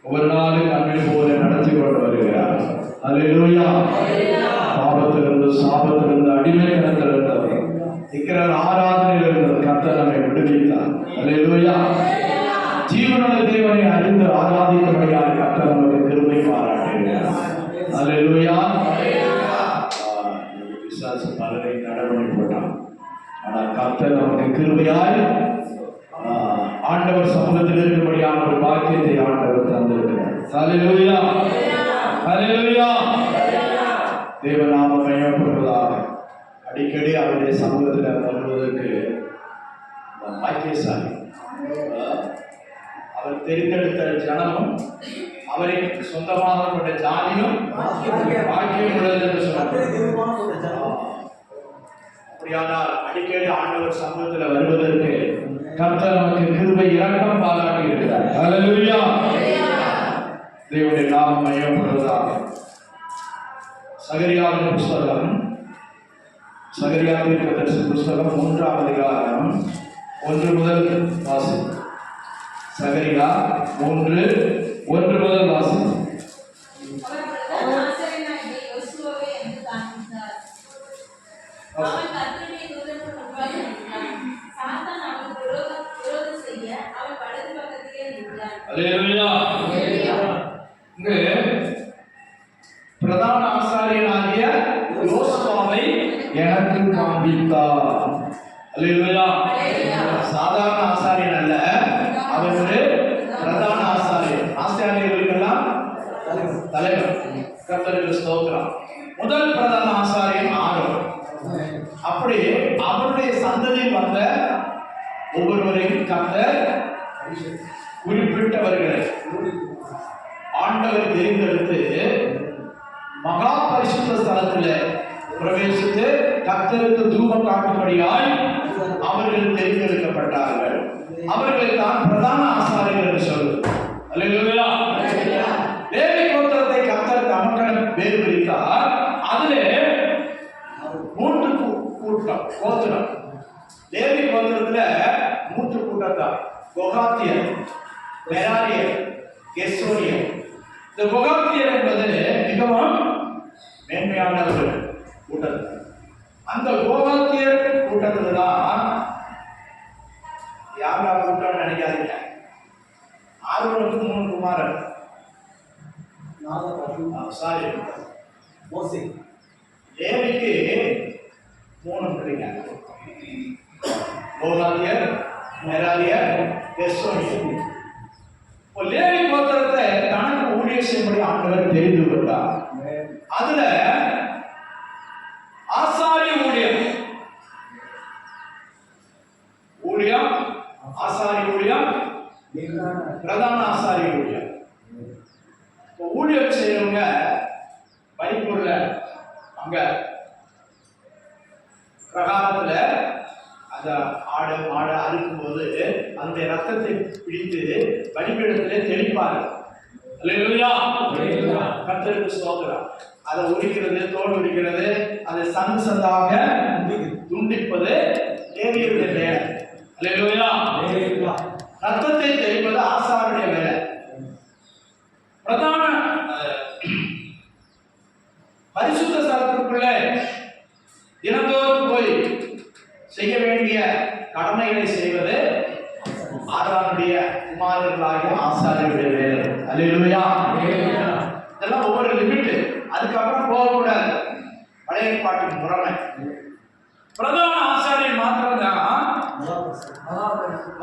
ஒவ்வொரு நாளும் நம்மை போல நடத்தி கொண்டு வருகிறார். அல்லேலூயா. பாவத்திலிருந்து சாபத்திலிருந்து அடிமைத்தனத்திலிருந்து இருக்கிற ஆராதனையிலிருந்து கர்த்தர் நம்மை விடுவித்தார். அல்லேலூயா. ஜீவனுள்ள தேவனை அறிந்து ஆராதிக்கும்படியாக கர்த்தர் நமக்கு கிருபை பாராட்டுகிறார். அல்லேலூயா. விசுவாச பலரை நடவடி போட்டான். ஆனால் கர்த்தர் நமக்கு கிருபையாய் ஆண்டவர் சமூகத்தில் இருக்கும்படியான ஒரு பாக்கியத்தை ஆண்டவர் தந்திருக்கிறார். அல்லேலூயா. அல்லேலூயா. தேவநாமம் மகிமைப்படுவதாக. அடிக்கடி அவருடைய சமூகத்தில் வருவதற்கு பாக்கியசாலி. அவர் தெரிந்தெடுத்த ஜனமும் அவரை சொந்தமாக கொண்ட ஜாதியும் பாக்கியம் உள்ளது என்று சொன்னார். அப்படியானால் அடிக்கடி ஆண்டவர் சமூகத்தில் வருவதற்கு கர்த்தர் நமக்கு கிருபை இரக்கம் பாராட்டி இருக்கிறார். அல்லேலூயா. தேவனுடைய நாமம் மகிமைப்படுவதாக. சகரியாவின் புஸ்தகம், சகரியா தீர்க்கதரிசி புஸ்தகம் 3ஆம் அதிகாரம் 1 முதல் வாசி. சகரியா 3:1 முதல் வாசி. அவன் கர்த்தருடைய தூதனுக்கு முன்பாக நின்றான். சாத்தான் அவனுக்கு விரோதம் செய்ய அவன் வலது பக்கத்திலே நின்றான். அல்லேலூயா. இங்கு பிரதான ஆசாரியனாகிய யோசுவாவை எனக்கு காண்பித்தார். அல்லேலூயா. சாதாரண ஆசாரியன் அல்ல, அவர் ஒரு பிரதான ஆசாரியர். ஆசாரியர்களுக்கெல்லாம் தலைவர். கர்த்தருக்கு ஸ்தோத்திரம். முதல் பிரதான ஆசாரியன் ஆரோன். அப்படி அவருடைய சந்ததியில் வந்த ஒவ்வொருவரையும் கர்த்தர் குறிப்பிட்டவர்களை ஆண்டவர் தெரிந்தெடுத்து மகா பரிசுத்த ஸ்தலத்தில் பிரவேசித்து கர்த்தருக்கு தூபம் காட்டும்படியாய் அவர்கள் தெரிந்தெடுக்கப்பட்டார்கள். அவர்கள் தான் பிரதான ஆசாரியர்கள் என்று சொல்லுது. அல்லேலூயா. லேவி கோத்திரத்தை கர்த்தர் தமக்கென வேறு பிரித்தார். அதிலே 3 கூட்டம் கோத்திரம். லேவி கோத்திரத்துல 3 கூட்டத்தார்: கோகாத்தியர், மெராரியர், கெர்சோனியர். இந்த கோகாத்தியர் என்பது மிகவும் மேன்மையானவர்கள் கூட்டத்தில். அந்த கோகாத்தியர் கூட்டத்துல தான் யாரா கூட்டம் நினைக்காதீங்க. ஆரோனுக்கு 3 குமாரர். சாரி, மோசே. லேவிக்கு 3 பிள்ளைங்க: கோகாத்தியர், மெராரியர், கெர்சோனியர். லேவி கோத்திரத்தை தனக்கு ஊழியர் செய்யும்படி ஆண்டவர் தெரிந்து கொண்டார். அதுல ஆசாரிய ஊழியம், ஆசாரிய ஊழியம், பிரதான ஆசாரிய ஊழியம். ஊழியம் செய்யறவங்க பைப்பூர்ல அங்க பிரகாரத்துல அந்த ஆடு மாடு அறுக்கும் போது அந்த ரத்தத்தை பிடித்து பலிபீடத்திலே தெளிப்பார்கள். அல்லேலூயா. கர்த்தருக்கு ஸ்தோத்திரம். அதை உரிக்கிறது, தோல் உரிக்கிறது, அதை சந்து சந்தாக துண்டிப்பது லேவியருடைய வேலை. அல்லேலூயா. ரத்தத்தை தெளிப்பது ஆசாருடைய வேலை. பிரதான பரிசுத்த ஸ்தலத்திற்குள்ளே தினந்தோறும் போய் செய்ய வேண்டிய கடமைகளை செய்வது ஆரோனுடைய குமாரர்களாகிய ஆசாரியருடைய வேலை. அல்லேலூயா. இதெல்லாம் ஒவ்வொரு லிமிட். அதுக்கப்புறம் போகக்கூடாது. பழைய ஏற்பாட்டின் முறைமை. பிரதான ஆசாரியர் மாத்திரம்தான்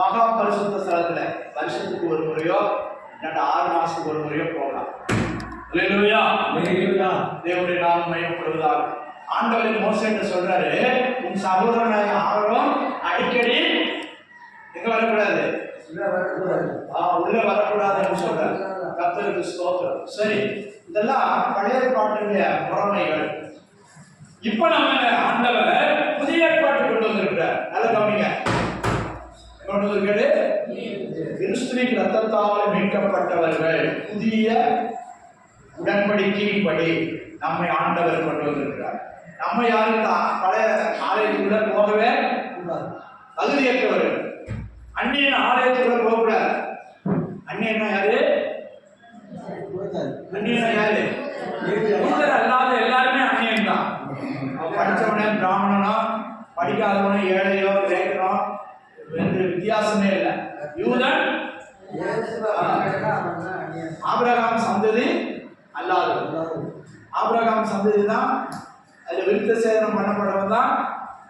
மகா பரிசுத்த ஸ்தலத்துல வருஷத்துக்கு ஒரு முறையோ 6 மாசத்துக்கு ஒரு முறையோ போகலாம். அல்லேலூயா. தேவனுடைய நாமம் மகிமைப்படுவதாக. ஆண்டவர் மோசேன்னு சொல்றாரு, உன் சகோதரனாய ஆரோன் அடிக்கடி எங்க வரக்கூடாது, உள்ள வரக்கூடாதுன்னு சொல்றாரு. கர்த்தருக்கு ஸ்தோத்திரம். சரி, இதெல்லாம் பழைய ஏற்பாட்டுடைய முறைமைகள். இப்ப நம்ம ஆண்டவர் புதிய ஏற்பாட்டு கொண்டு வந்திருக்கிறார். நல்ல கவனிங்க. கொண்டு வந்திருக்காரு, கிறிஸ்துவின் ரத்தத்தால் மீட்கப்பட்டவர்கள் புதிய உடன்படிக்கையின்படி நம்மை ஆண்டவர் கொண்டு வந்திருக்கிறார். நம்ம யாரும் பழைய ஆலயத்துக்குள்ள போகவே கூடாது. தகுதியற்றவர்கள். அந்நியன் ஆலயத்துக்குள்ள போகக்கூடாது. அந்நியன்னா யாரு? அந்நியனா யாரு? அல்லாத எல்லாருமே அந்நியன் தான். படிச்சவனே பிராமணனோ படிக்காதவனோ ஏழையோ கிரேக்கனோ எந்த வித்தியாசமே இல்லை. யூதன் ஆபிரகாம் சந்ததி அல்லாது. ஆபிரகாம் சந்ததி தான் அதுல விருத்த சேதனம் பண்ணப்படவன் தான்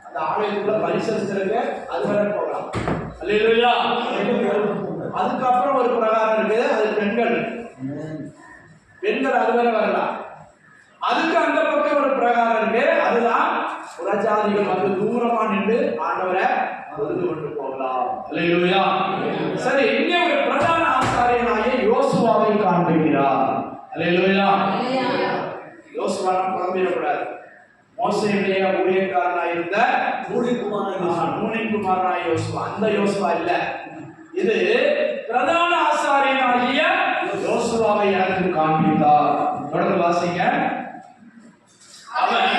அந்த ஆலயத்துக்குள்ள பரிசளிச்சிருக்கு. அது வரை போகலாம். அல்லேலூயா. அதுக்கப்புறம் ஒரு பிரகாரம் இருக்குது, அது பெண்கள். பெண்கள் அதுவரை வரலாம். அதுக்கு அந்த பக்கம் ஒரு பிரகாரம் இருக்கு, அதுதான் புறஜாதிகள் வந்து தூரமா நின்று ஆண்டவரை தொழுது கொண்டு போகலாம். அல்லேலூயா. சரி, இங்கே ஒரு பிரதான ஆசாரியனாகிய யோசுவாவை காண்பிக்கிறார். அல்லேலூயா. யோசுவா குழம்பிடக்கூடாது. மோசேயுடைய ஊழியக்காரனாக இருந்த நூனின் குமாரனாகிய யோசுவா, அந்த யோசுவா இல்ல. இது பிரதான ஆசாரியனாகிய யோசுவாவை எனக்கு காண்பித்தார். தொடர்ந்து வாசிங்க. அவன்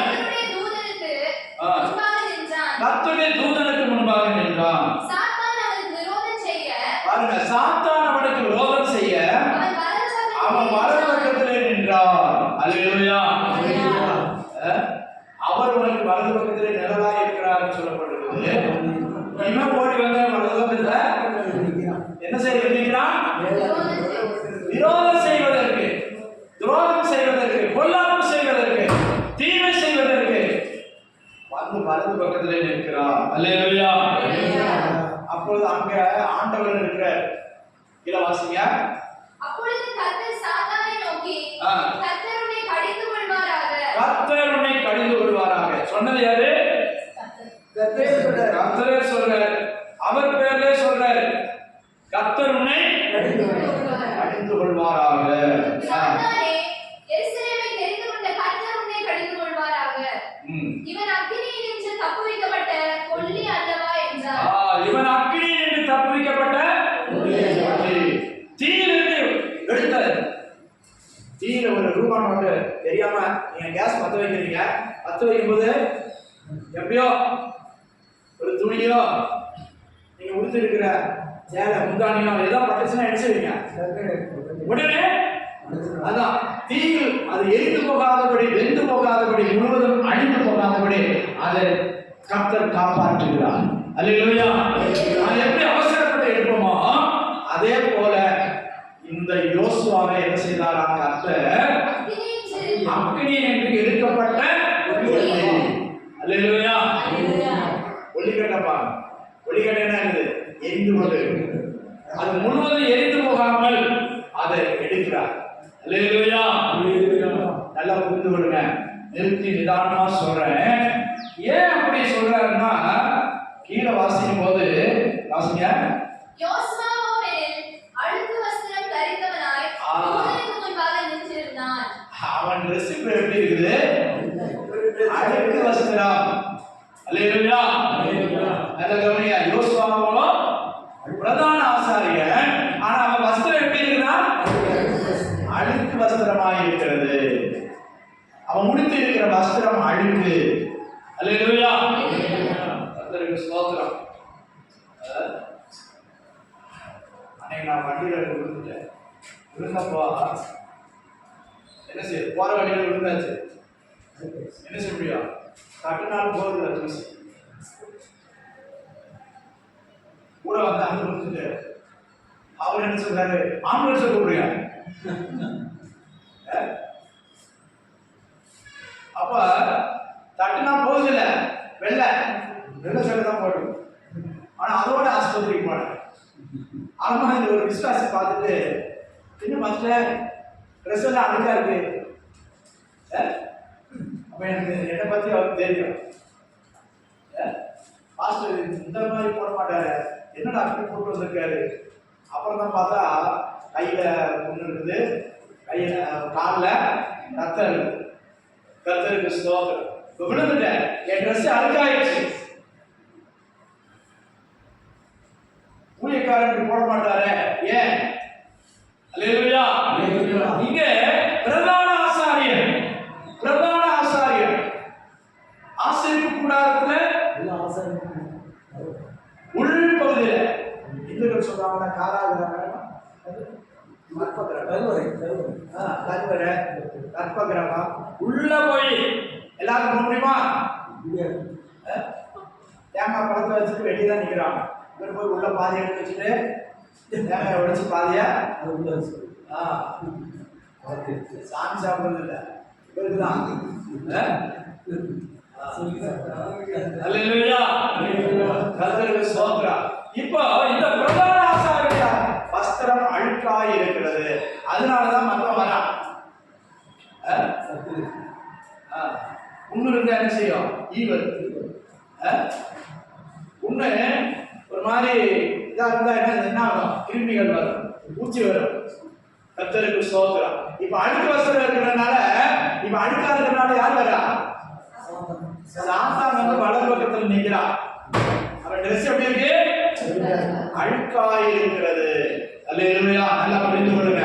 கர்த்தருடைய தூதனுக்கு முன்பாக நின்றான். பாருங்க, சாத்தான் அவனுக்கு விரோதம் செய்ய அவன் வலது பக்கத்திலே நின்றான். அல்லேலூயா. அவர் உனக்கு வலது பக்கத்திலே நிழலா இருக்கிறார் சொல்லப்பட்டிருக்குது. இவன் ஓடி வந்த வலதுபக்கத்துல என்ன செய்ய இருக்கிறான்? விரோதம் செய்வதற்கு, துரோகம் செய்வதற்கு, பொல்லாப்பு செய்வதற்கு, தீமை செய்வதற்கு வந்து வலது பக்கத்திலே நிற்கிறார். அல்லேலூயா. அப்பொழுது அங்க ஆண்டவர் இருக்கிறார். இலவாசிங்க. அப்பொழுது கர்த்தர் சாத்தானை நோக்கி, கர்த்தர் உன்னை கடிந்து கொள்வாராக. கர்த்தர் உன்னை கடிந்து கொள்வாராக. சொன்னது யாரு? கர்த்தரே சொல்றார். அவர் பேர்ல சொல்றார். கர்த்தர் உன்னை கடிந்து கொள்வாராக. சாத்தானே, எருசலேமை தெரிந்து கொண்ட கர்த்தர் உன்னை கடிந்து கொள்வாராக. இவன் அக்கினியில் நின்று தப்புவிக்கப்பட்ட கொல்லி அல்லவா என்றார். இவன் அக்கினியில் நின்று தப்புவிக்கப்பட்ட தீயிலிருந்து எடுத்தது. தீயில ஒரு ரூபா நோட்டு தெரியாம நீங்க கேஸ் பத்த வைக்கிறீங்க. பத்த வைக்கும்போது எப்படியோ ஒரு துணியோ நீங்க உடுத்து இருக்கிற சேலை முந்தானியோ ஏதோ பட்டுச்சுன்னா அடிச்சுவீங்க. உடனே அதான் தீயில் அது எரிந்து போகாதபடி, வெந்து போகாதபடி, முழுவதும் அழிந்து போகாதபடி அதை கர்த்தர் காப்பாற்றுகிறார். அல்லேலூயா. அது எப்படி அவசரப்பட்டு எடுப்போமோ அதே போல இந்த யோசுவாவை என்ன செய்தாராம்? கர்த்தர் அக்கினி என்று எடுக்கப்பட்ட அல்லேலூயா. ஒளிக்கட்டப்பா, ஒளிக்கட்டை என்ன இருக்குது? எரிந்து கொண்டு அது முழுவதும் எரிந்து போகாமல் அதை எடுக்கிறார். அல்லேலூயா. நல்லா புரிந்து கொள்ளுங்க. நிறுத்தி நிதானமா சொல்றேன். ஏன் அப்படி சொல்றாருன்னா கீழே வாசிக்கும் போது வாசிங்க. யோசுவாவோ மேல் அழுக்கு வஸ்திரம் தரித்தவனாய் தூதனுக்கு முன்பாக நின்றிருந்தான். அவன் ரெசிபி எப்படி இருக்குது? அழுக்கு வஸ்திரம். அல்லேலூயா. நல்ல கவனியா. யோசுவாவோ பிரதான ஆசாரியன். ஆனா அவன் வஸ்திரம் எப்படி இருக்குன்னா அழுக்கு வஸ்திரமாய் இருக்கிறது. அவன் முடித்து இருக்கிற வஸ்திரம் அழுக்கு. அல்லேலூயா. கர்த்தருக்கு ஸ்தோத்திரம். அன்னைக்கு நான் வண்டியில விழுந்துட்டேன். விழுந்தப்போ என்ன செய்ய போற வண்டியில விழுந்தாச்சு. என்ன செய்ய முடியும்? கட்டுனாலும் போகுது தூசி. கூட வந்து அங்க விழுந்துட்டு அவர் என்ன சொல்றாரு? ஆம்புலன்ஸ் கூப்பிடுங்க. அப்ப தட்டுனா போகுது இல்ல, வெள்ள சொல்ல தான் போடும். ஆனா அதோட ஆஸ்பத்திரிக்கு போனேன். ஆனா இந்த ஒரு விசுவாசி பார்த்துட்டு இன்னும் மாஸ்டர் ட்ரெஸ் எல்லாம் அழுக்கா இருக்கு. அப்ப எனக்கு என்னை பத்தி அவருக்கு தெரியும். மாஸ்டர் இந்த மாதிரி போட மாட்டாரு, என்னடா அப்படி போட்டு வந்திருக்காரு. அப்புறம் தான் பார்த்தா கையில ஒண்ணு இருக்குது, கையில காலில் ரத்தம் இருக்குது. கர்த்தருக்கு ஸ்தோத்திரம். விழுந்துட்டேன். என் ட்ரெஸ் அழுக்காயிடுச்சு. ஊழியக்காரன் போட மாட்டாரு. ஏன்? அல்லேலூயா. இங்க பிரதான ஆசாரியர், பிரதான ஆசாரியர் ஆசரிப்பு கூடாரத்துல உள் பகுதியில இந்துக்கள் சொல்றாங்க காராகிரகம், கற்பகிரகம் உள்ள போய் எல்லாரும் போக முடியுமா? தேங்காய் பழத்தை வச்சுட்டு வெளியே தான் நிற்கிறாங்க. இவர் போய் உள்ள பாதி எடுத்து வச்சுட்டு தேங்காய் உடைச்சு பாதியா அது உள்ள வச்சு சாமி சாப்பிடுறது இல்லை, இவருக்கு தான். கர்த்தருக்கு ஸ்தோத்திரம். இப்போ இந்த பிரதான ஆசாரிய வஸ்திரம் அழுக்காய் இருக்கிறது. அதனாலதான் மத்தம் வரா. உண்ணு இருந்தா என்ன செய்யும்? ஈவல் உண்ணு ஒரு மாதிரி இதா இருந்தா என்ன ஆகும்? கிருமிகள் வரும், பூச்சி வரும். கர்த்தருக்கு ஸ்தோத்திரம். இப்ப அழுக்கு வஸ்திரம் இருக்கிறதுனால, இப்ப அழுக்கா இருக்கிறதுனால யார் வரா? சாத்தான் வந்து வலது பக்கத்தில் நிற்கிறான். அவன் ட்ரெஸ் எப்படி இருக்கு? அழுக்காய் இருக்கிறது. அல்லேலூயா. நல்லா புரிந்து கொள்ளுங்க.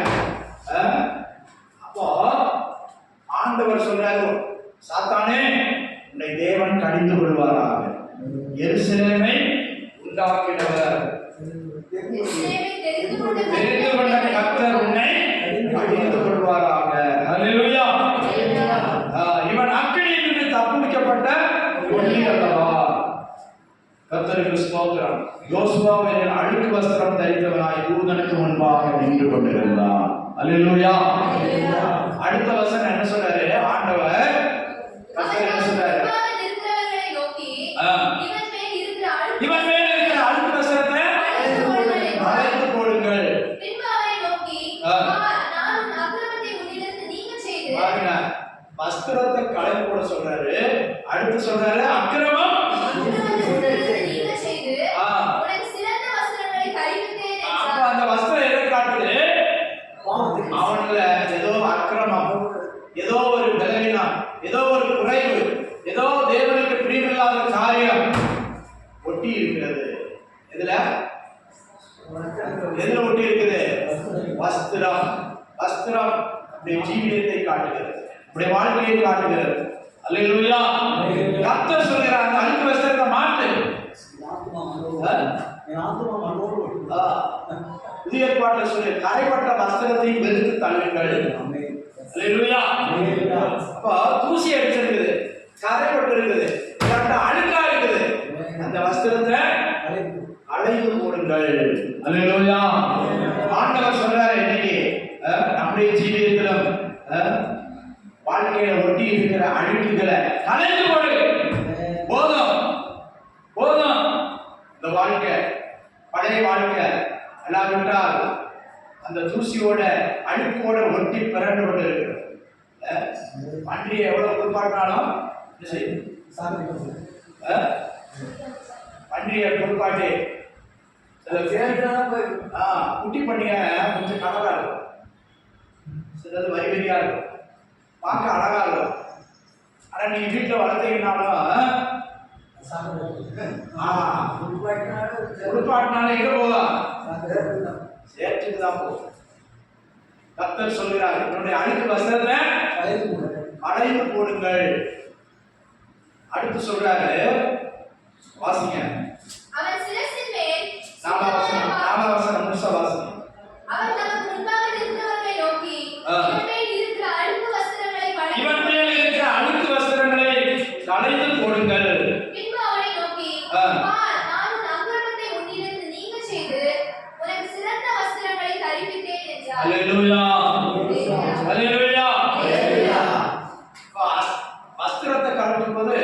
அப்போ ஆண்டவர் சொல்றாரு, சாத்தானே உன்னை தேவன் கடிந்து கொள்வாராக. எருசலேமை உண்டாக்கினவர் தெரிந்து கொண்ட கர்த்தர் உன்னை கடிந்து கொள்வாராக. அல்லேலூயா. இவன் அக்கினியில் தப்புவிக்கப்பட்ட ஒளி அல்லவா. கர்த்தருக்கு ஸ்தோத்திரம். யோசுவாவை அழுக்கு வஸ்திரம் தரித்தவனாய் தூதனுக்கு முன்பாக நின்று கொண்டிருந்தான். அல்லேலூயா. அடுத்த வசனம் என்ன சொல்றாரு ஆண்டவர்? கர்த்தர் என்ன சொல்றாரு? இவன் மேல் இருக்கிற அழுக்கு வஸ்திரத்தை களைந்து போடுங்கள். பாருங்க, வஸ்திரத்தை களைந்து போட சொல்றாரு. அடுத்து சொல்றாரு அக்கிரமம் அந்த வஸ்திரம் எதை காட்டுது? அவன்ல ஏதோ அக்கிரமம், ஏதோ ஒரு பலவீனம், ஏதோ ஒரு குறைவு, ஏதோ தேவனுக்கு பிரியமில்லாத காரியம் ஒட்டி இருக்கிறது. எதுல எதுல ஒட்டி இருக்குது? வஸ்திரம். வஸ்திரம் நம்முடைய ஜீவியத்தை காட்டுகிறது, நம்முடைய வாழ்க்கையை காட்டுகிறது. அல்லேலூயா. கர்த்தர் சொல்கிறார் அழுக்கு வஸ்திரத்தை மாற்று. புதிய ஏற்பாட்டில் சொல்லி கரைப்பட்ட வஸ்திரத்தை வெறுத்து தள்ளுங்கள். அல்லேலூயா. அப்ப தூசி அடிச்சிருக்குது, கரைப்பட்டு இருக்குது, அழுக்கா இருக்குது, அந்த வஸ்திரத்தை அழைத்து போடுங்கள். அல்லேலூயா. ஆண்டவர் சொல்றாரு இன்னைக்கு நம்முடைய ஜீவியத்திலும் வாழ்க்கையில ஒட்டி இருக்கிற அழுக்குகளை கலைந்து போடு. போதும் போதும். இந்த வாழ்க்கை பழைய வாழ்க்கை அல்லாவிட்டால் அந்த தூசியோட அழுக்கோட ஒட்டி பிறண்டு கொண்டு இருக்கிறது. பன்றியை எவ்வளவு குறிப்பாட்டினாலும் பன்றியை குறிப்பாட்டி சில குட்டி பண்ணிய கொஞ்சம் கலரா இருக்கும், சிலது வரி வரியா இருக்கும், பார்க்க அழகா இருக்கும். ஆனா நீங்க வீட்டுல வளர்த்தீங்கன்னாலும் உடுப்பாட்டினால எங்க போகலாம்? சேற்றுக்கு தான் போகும். கர்த்தர் சொல்கிறார் என்னுடைய அழுக்கு வஸ்திரத்தை அழைத்து போடுங்கள். அடுத்து சொல்றாரு, வாசிங்க. அவன் சிரசின் மேல் நாமவசனம் முழுசா வாசிங்க. அவன் தனக்கு முன்பாக நிற்கிறவர்களை நோக்கி இவன் மேல் இருக்கிற அழுக்கு வஸ்திரங்களை களைந்து போடுங்கள். பின்பு அவனை நோக்கி பார், நான் உன் அக்கிரமத்தை உன்னிலிருந்து நீங்க செய்து உனக்கு சிறந்த வஸ்திரங்களை தரிப்பித்தேன் என்றார். அல்லேலூயா. அல்லேலூயா. வஸ்திரத்தை கழட்டும் போது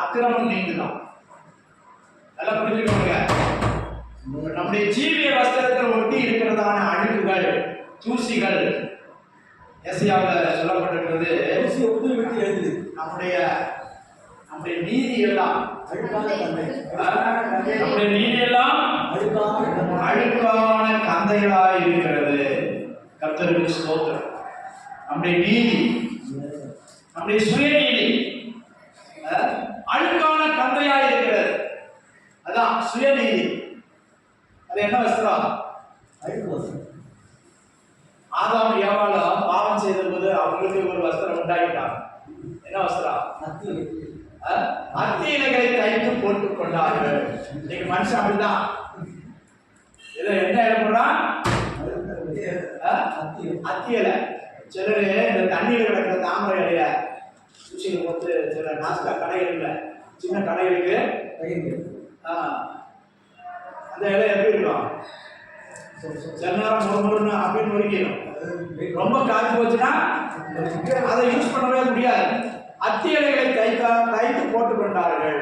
அக்கிரமம் நீங்குதான். நல்லா புரிஞ்சுக்கோங்க. நம்முடைய ஜீவிய வஸ்திரத்தில் ஒட்டி இருக்கிறதான அழுக்குகள், தூசிகள் எஸ்ஐயாவில் சொல்லப்பட்டிருக்கிறது. நம்முடைய நீதி எல்லாம் அழுக்கான கந்தைகளாய் இருக்கிறது. கர்த்தருக்கு ஸ்தோத்திரம். நம்முடைய நீதி, நம்முடைய சுயநீதி அழுக்கான கந்தையாய் இருக்கிறது. அதான் சுயநீதி. அது என்ன வஸ்திரம்? ஆதாம் ஏவாளும் பாவம் செய்த போது அவங்களுக்கு ஒரு வஸ்திரம் உண்டாகிட்டாங்க. என்ன வஸ்திரம்? அத்தி இலைகளை தைத்து போட்டுக் கொண்டார்கள். இன்னைக்கு மனுஷன் அப்படிதான். இதை என்ன இடப்படுறான்? அத்தி இலை. சிலரு இந்த தண்ணீர் கிடக்கிற தாமரை இலைய சுச்சியில் போட்டு சில நாஸ்கா கடைகள்ல சின்ன கடைகளுக்கு அந்த இலை எப்படி இருக்கும்? சில நேரம் முறுமுறுன்னு அப்படின்னு முறிக்கணும். ரொம்ப காய்ச்சி போச்சுன்னா அதை யூஸ் பண்ணவே முடியாது. அத்தி இலைகளை தைத்து போட்டுக் கொண்டார்கள்.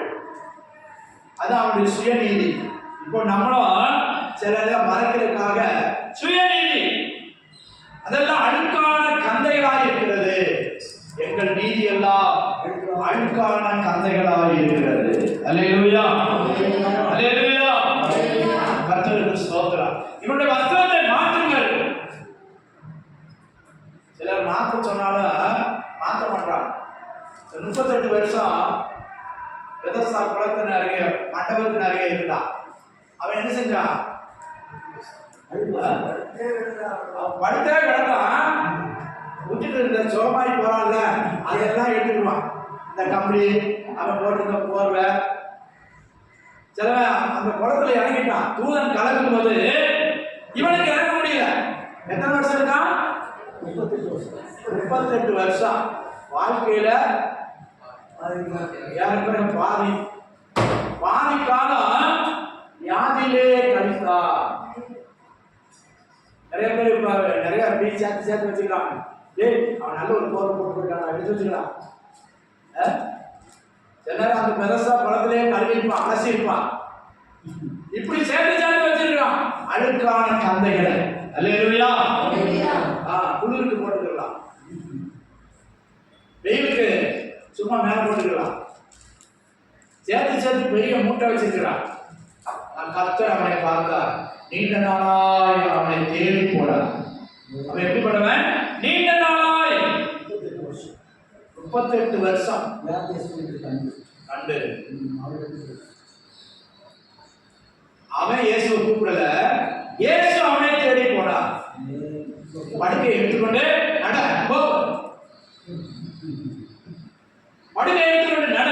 அது அவனுடைய சுயநீதி. இப்போ நம்மளும் சில மறைக்கிறதுக்காக சுயநீதி, அதெல்லாம் அழுக்கான கந்தைகளாக இருக்கிறது. எங்கள் நீதி எல்லாம் அழுக்கான கந்தைகளாக இருக்கிறது. அல்லேலூயா. அல்லேலூயா. கர்த்தருக்கு ஸ்தோத்திரம். இவனுடைய வஸ்திரத்தை மாற்றுங்கள். சிலர் மாற்ற சொன்னாலும் மாற்ற மாட்டான். 38 வருஷம் பெதஸ்தா குளத்தின் அருகே மண்டபத்தின் அருகே இருந்தான். அவன் என்ன செஞ்சான்? படுத்தே கிடந்தான். விட்டுட்டு இருந்த சோமாரி போறான்ல, அதெல்லாம் எடுத்துக்குவான். இந்த கம்பளி, அவன் போட்டிருந்த போர்வை, சிலவன் அந்த குளத்துல இறங்கிட்டான். தூதன் கலக்கும் போது இவனுக்கு இறங்க முடியல. எத்தனை வருஷம் இருக்கான்? 38 வருஷம். வாழ்க்கையில பாதி காலம் சேர்த்து சேர்த்து வச்சுக்கிறான். டேய் அவன் நல்ல ஒரு போர் போட்டு போயிட்டான் எடுத்து வச்சுக்கிறான். எல்லாரும் அந்த பெருசா பழத்திலே கழுவிருப்பான், அலசிருப்பான். இப்படி சேர்த்து சேர்த்து வச்சிருக்கான் அழுக்கான கந்தைகளை. அல்லேலூயா. குளிருக்கு போட்டுக்கலாம், வெயிலுக்கு சும்மா மேல போட்டுக்கலாம். சேர்த்து சேர்த்து பெரிய மூட்டை வச்சிருக்கிறான். கர்த்தர் அவனை பார்த்தார், நீண்ட நாளாய் அவனை தேடி போனார். அவன் எப்படி பண்ணுவேன்? நீண்ட நாளாய் 38 வருஷம் கண்டு அவன் இயேசுவை கூப்பிடல, இயேசு அவனை தேடி போனார். படுக்கை எடுத்துக்கொண்டு நட போ, படுக்கை எடுத்துக்கொண்டு நட.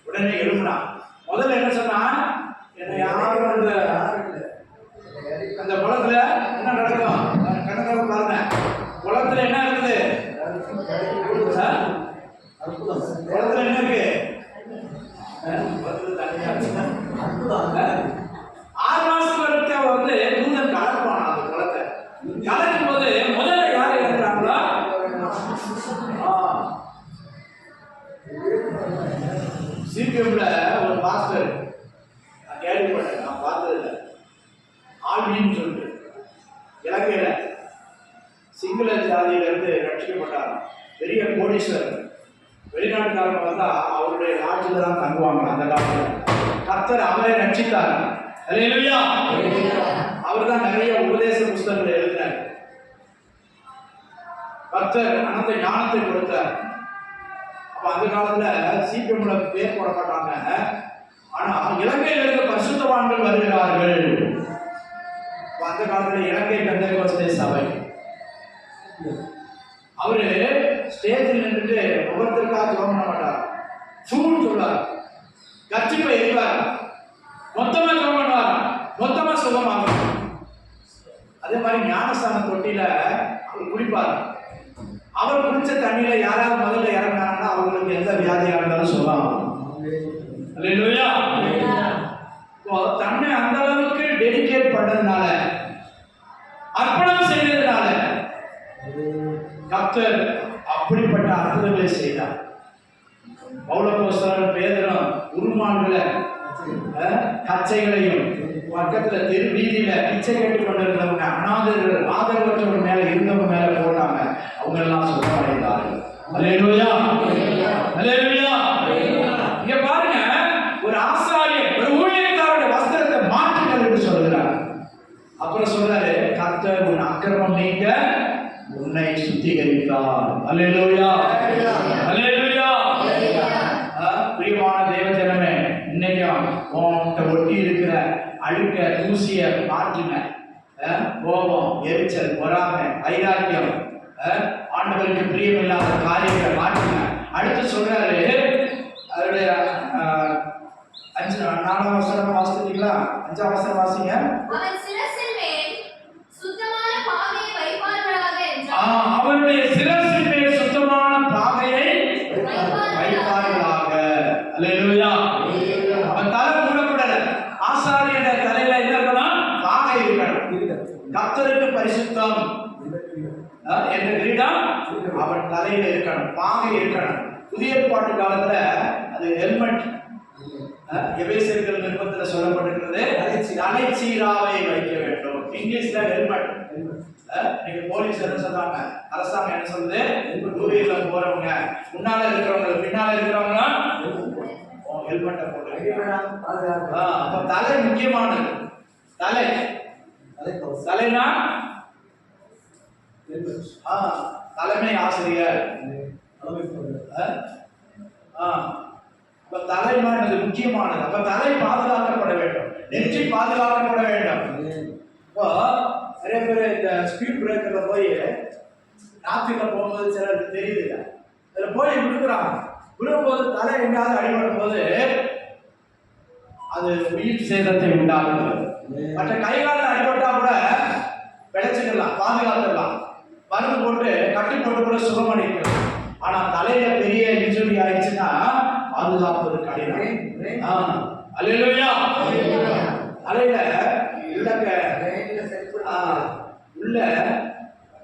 உடனே எழுப்புனா. முதல்ல என்ன சொன்னா, என்ன யாரும் அந்த குளத்துல என்ன நடக்கும்? கணக்காக பாருங்க, குளத்துல என்ன இருக்குது? குளத்துல என்ன இருக்கு? 6 மாசத்துக்கு வரைக்கும் தூதன் கலப்பான். அந்த குளத்தை கலக்கும் போது முதல்ல யார் இறங்குறாங்களா? சிபிஎம்ல ஒரு பாஸ்டர் நான் கேள்விப்பட்டேன், நான் பார்த்தது இல்லை. ஆல்வின்னு சொல்லிட்டு இலங்கையில சிங்கள ஜாதியிலிருந்து ரட்சிக்கப்பட்டார். பெரிய கோடீஸ்வரர். வெளிநாட்டுக்காரங்க வந்தா அவருடைய லாட்ஜில் தான் தங்குவாங்க அந்த காலத்தில். கர்த்தர் அவரை ரட்சித்தார். அல்லேலூயா. அவர் தான் நிறைய உபதேச புஸ்தகங்களை எழுதினார். கர்த்தர் அனந்த ஞானத்தை கொடுத்தார். அப்ப அந்த காலத்துல சிபிஎம்ல பேர் போட மாட்டாங்க. ஆனா இலங்கையில் இருக்க பரிசுத்தவான்கள் வருகிறார்கள். அந்த காலத்துல இலங்கை பெந்தேகோஸ்தே சபை. அவரு ஸ்டேஜில் நின்றுட்டு ஒவ்வொருத்தருக்காக ஜெபம் பண்ண மாட்டார். சூன்னு சொல்வார், கட்சிப்பை எரிவார், மொத்தமா ஜெபம் பண்ணுவார், மொத்தமா சுகமாகும். அதே மாதிரி ஞானஸ்தான தொட்டியில அவர் குளிப்பார். அவர் குளிச்ச தண்ணியில யாராவது முதல்ல இறங்கினாங்கன்னா அவங்களுக்கு எந்த வியாதியா இருந்தாலும் சொல்லலாம். அல்லேலூயா. தன்னை அந்த அளவுக்கு டெடிகேட் பண்ணதுனால, அர்ப்பணம் செய்ததுனால கர்த்தர் அப்படிப்பட்ட அற்புதங்களை செய்தார். பவுலப்போஸ்தலன் பேதுரும் உருமான்களை கச்சைகளையும் பக்கத்துல தெரு வீதியில பிச்சை கேட்டுக் கொண்டிருந்தவங்க, அநாதர்கள், ஆதரவற்றவங்க மேல இருந்தவங்க மேல போட்டாங்க. அவங்க எல்லாம் சுகமடைந்தார்கள். அல்லேலூயா. அல்லேலூயா. இங்க பாருங்க, ஒரு ஆசாரியர் ஒரு ஊழியக்காரருடைய வஸ்திரத்தை மாற்றுங்கள் என்று சொல்கிறார். அப்புறம் சொல்றாரு, கர்த்தர் உன் அக்கிரமம் நீங்க உன்னை சுத்திகரித்தார். அல்லேலூயா. அல்லேலூயா. பிரியமான தேவ ஜனமே, இன்னைக்கும் உன்கிட்ட ஒட்டி இருக்கிற அழுக்க தூசிய மாற்றுங்க. கோபம், எரிச்சல், பொறாமை, வைராக்கியம், ஆண்டவருக்கு பிரியமில்லாத காரியங்களை மாற்றுங்க. அடுத்து சொல்றாரு, அவருடைய 4ஆம் வசனம் வாசித்தீங்களா? 5ஆம் வசனம் வாசிங்க. அவருடைய சிரசின் மேல் சுத்தமான பாகையை வைப்பார்களாக. அல்லேலூயா. அவன் தலை மூடப்படல. ஆசாரியனுடைய தலையில என்ன இருக்கணும்? பாகை இருக்கணும். கர்த்தருக்கு பரிசுத்தம் என்ற கிரீடம் அவன் தலையில இருக்கணும், பாகை இருக்கணும். புதிய ஏற்பாட்டு காலத்துல அது ஹெல்மெட். எபேசியர்கள் நிருபத்தில் சொல்லப்பட்டிருக்கிறது, தலைச்சீராவை வைக்க வேண்டும். இங்கிலீஷ்ல ஹெல்மெட். நீங்க போலீஸ் என்ன சொல்றாங்க, அரசாங்கம் என்ன சொல்லுது? டூவீலர்ல போறவங்க முன்னால இருக்கிறவங்க பின்னால இருக்கிறவங்க ஹெல்மெட்டை போடுறாங்க. அப்ப தலை முக்கியமானது. தலைனா தலைமை ஆசிரியர். தலைமானது முக்கியமானது. அப்ப தலை பாதுகாக்கப்பட வேண்டும், நெற்றி பாதுகாக்கப்பட வேண்டும். இப்போ நிறைய பேர் இந்த ஸ்பீட் பிரேக்கர்ல போய் ராத்திரில போகும்போது சிலருக்கு தெரியுது இல்லை, அதுல போய் விழுக்குறாங்க. விழும்போது தலை எங்காவது அடிபடும் போது அது உயிர் சேதத்தை உண்டாகுது. மற்ற கைகால அடிபட்டா கூட விளைச்சிக்கலாம், பாதுகாத்துடலாம், மருந்து போட்டு கட்டி போட்டு கூட சுகமடைக்கலாம். ஆனா தலையில பெரிய இன்ஜுரி ஆயிடுச்சுன்னா பாதுகாப்பது கடினம். அல்லேலூயா. தலையில இலக்க உள்ள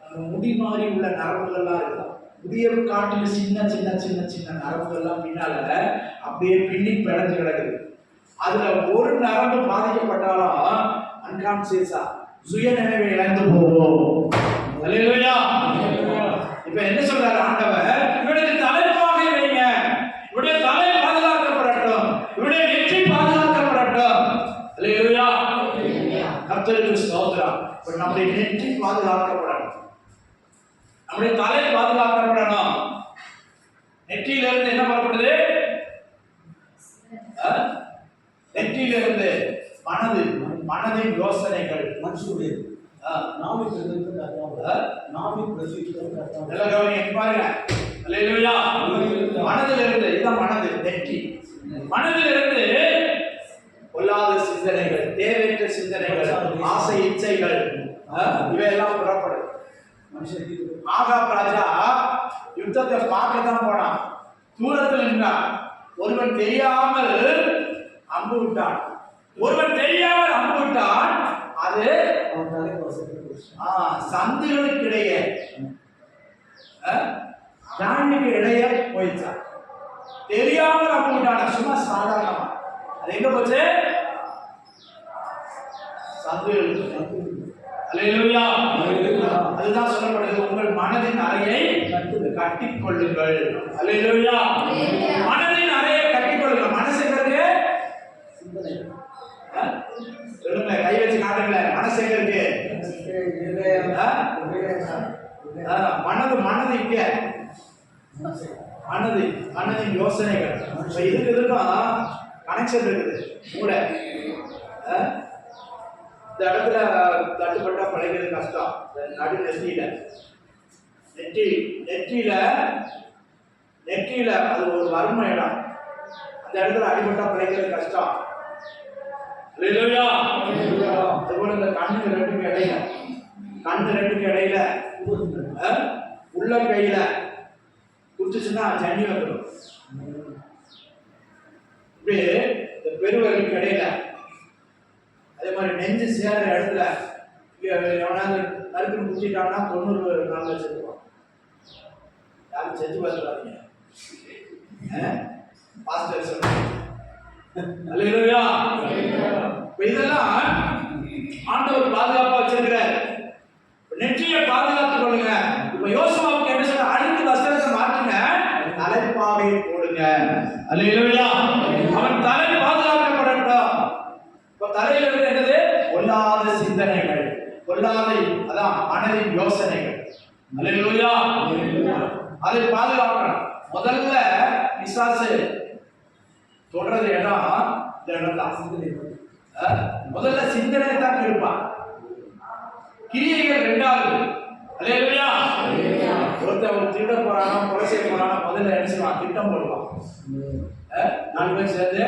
நம்ம முடி மாதிரி உள்ள நரம்புகள்லாம் இருக்கலாம். முடியை காட்டில சின்ன சின்ன சின்ன சின்ன நரம்புகள்லாம் பின்னால அப்படியே பின்னி பிழைஞ்சு கிடக்குது. அதுல ஒரு நரம்பு பாதிக்கப்பட்டாலும் அன்கான்சியஸா சுய நினைவை இழந்து போவோம். அல்லேலூயா. இப்ப என்ன சொல்றாரு ஆண்டவர்? இவனுக்கு தலைப்பாகை வைங்க, இவனுடைய தலை பாதுகாக்கப்படட்டும், இவனுடைய நெற்றி பாதுகாக்கப்படட்டும். அல்லேலூயா. கர்த்தருக்கு ஸ்தோத்திரம். இப்ப நம்முடைய நெற்றி பாதுகாக்கப்படணும், நம்முடைய தலை பாதுகாக்கப்படணும். நெற்றியிலிருந்து என்ன பண்ணப்படுது? நெற்றியிலிருந்து மனது, மனதின் யோசனைகள், மனுஷனுடைய நாமி பாருங்க. அல்லேலூயா. மனதிலிருந்து, இதுதான் மனது, நெற்றி. மனதிலிருந்து பொல்லாத சிந்தனைகள், தேவையற்ற சிந்தனைகள், ஆசை இச்சைகள் இவையெல்லாம் புறப்படுது. ஆகாப் ராஜா யுத்தத்தை பார்க்கத்தான் போனான். தூரத்தில் நின்றான். ஒருவன் தெரியாமல் அம்பு விட்டான், ஒருவன் தெரியாமல் அம்பு விட்டான். அது சந்துகளுக்கு இடையே, ஜானுக்கு இடையே போயிடுச்சான். தெரியாமல் அம்பு விட்டான், சும்மா சாதாரணமா. அது எங்க போச்சு? சந்துகளுக்கு. அல்லேலூயா. அதுதான் சொல்லப்படுது, உங்கள் மனதின் அறையை கட்டிக் கொள்ளுங்கள். அல்லேலூயா. மனதின் அறையை கட்டிக் கொள்ளுங்கள். மனசுங்கிறது சொல்லுங்க, கை வச்சு காட்டுங்கள. மனசுங்கிறது மனது, மனது இங்க மனது, மனதின் யோசனைகள். இதுக்கு இதுக்கும் கனெக்ஷன் இருக்குது. மூளை இந்த இடத்துல தட்டுப்பட்டா பழைக்கிறது கஷ்டம். நடு நெற்றியில, நெற்றியில நெற்றியில அது ஒரு வர்ம இடம். அந்த இடத்துல அடிபட்டா பழைக்கிறது கஷ்டம். அதுபோல இந்த கண்ணு ரெண்டுக்கு இடையில, கண்ணு ரெண்டுக்கு இடையில உள்ள கையில குடிச்சுன்னா ஜன்னி வந்துடும். இப்படி இந்த பெருவர்களுக்கு இடையில, அதே மாதிரி நெஞ்சு சேர்ற இடத்துல எவனாவது நறுக்கு குடிச்சிட்டான்னா 90 நாள்ல செத்துவான். யாரும் செத்து பார்த்துடாதீங்க. பாஸ்டர் சொல்லுங்க. அல்லேலூயா. இதெல்லாம் ஆண்டவர் பாதுகாப்பா வச்சிருக்கிறார். நெற்றியை பாதுகாத்துக் கொள்ளுங்க. இப்ப யோசுவாவுக்கு என்ன சொல்ற? அழுக்கு வஸ்திரத்தை மாற்றுங்க, தலைப்பாகை போடுங்க. அல்லேலூயா. அவன் தலை பாதுகாக்கப்படட்டும். இப்ப தலையில இருந்து என்னது? பொல்லாத சிந்தனைகள், பொல்லாத, அதான் மனதின் யோசனைகள். அல்லேலூயா. அதை பாதுகாக்கணும். முதல்ல பிசாசு தொடர்றது இடம் இந்த இடம் தான். முதல்ல சிந்தனை தான் இருப்பான். கிரியைகள் ரெண்டாவது. அல்லேலூயா. ஒருத்தர் ஒரு திருட போறானோ, கொலை செய்ய போறானோ, முதல்ல என்ன செய்வான்? திட்டம் போடுவான். 4 பேர் சேர்ந்து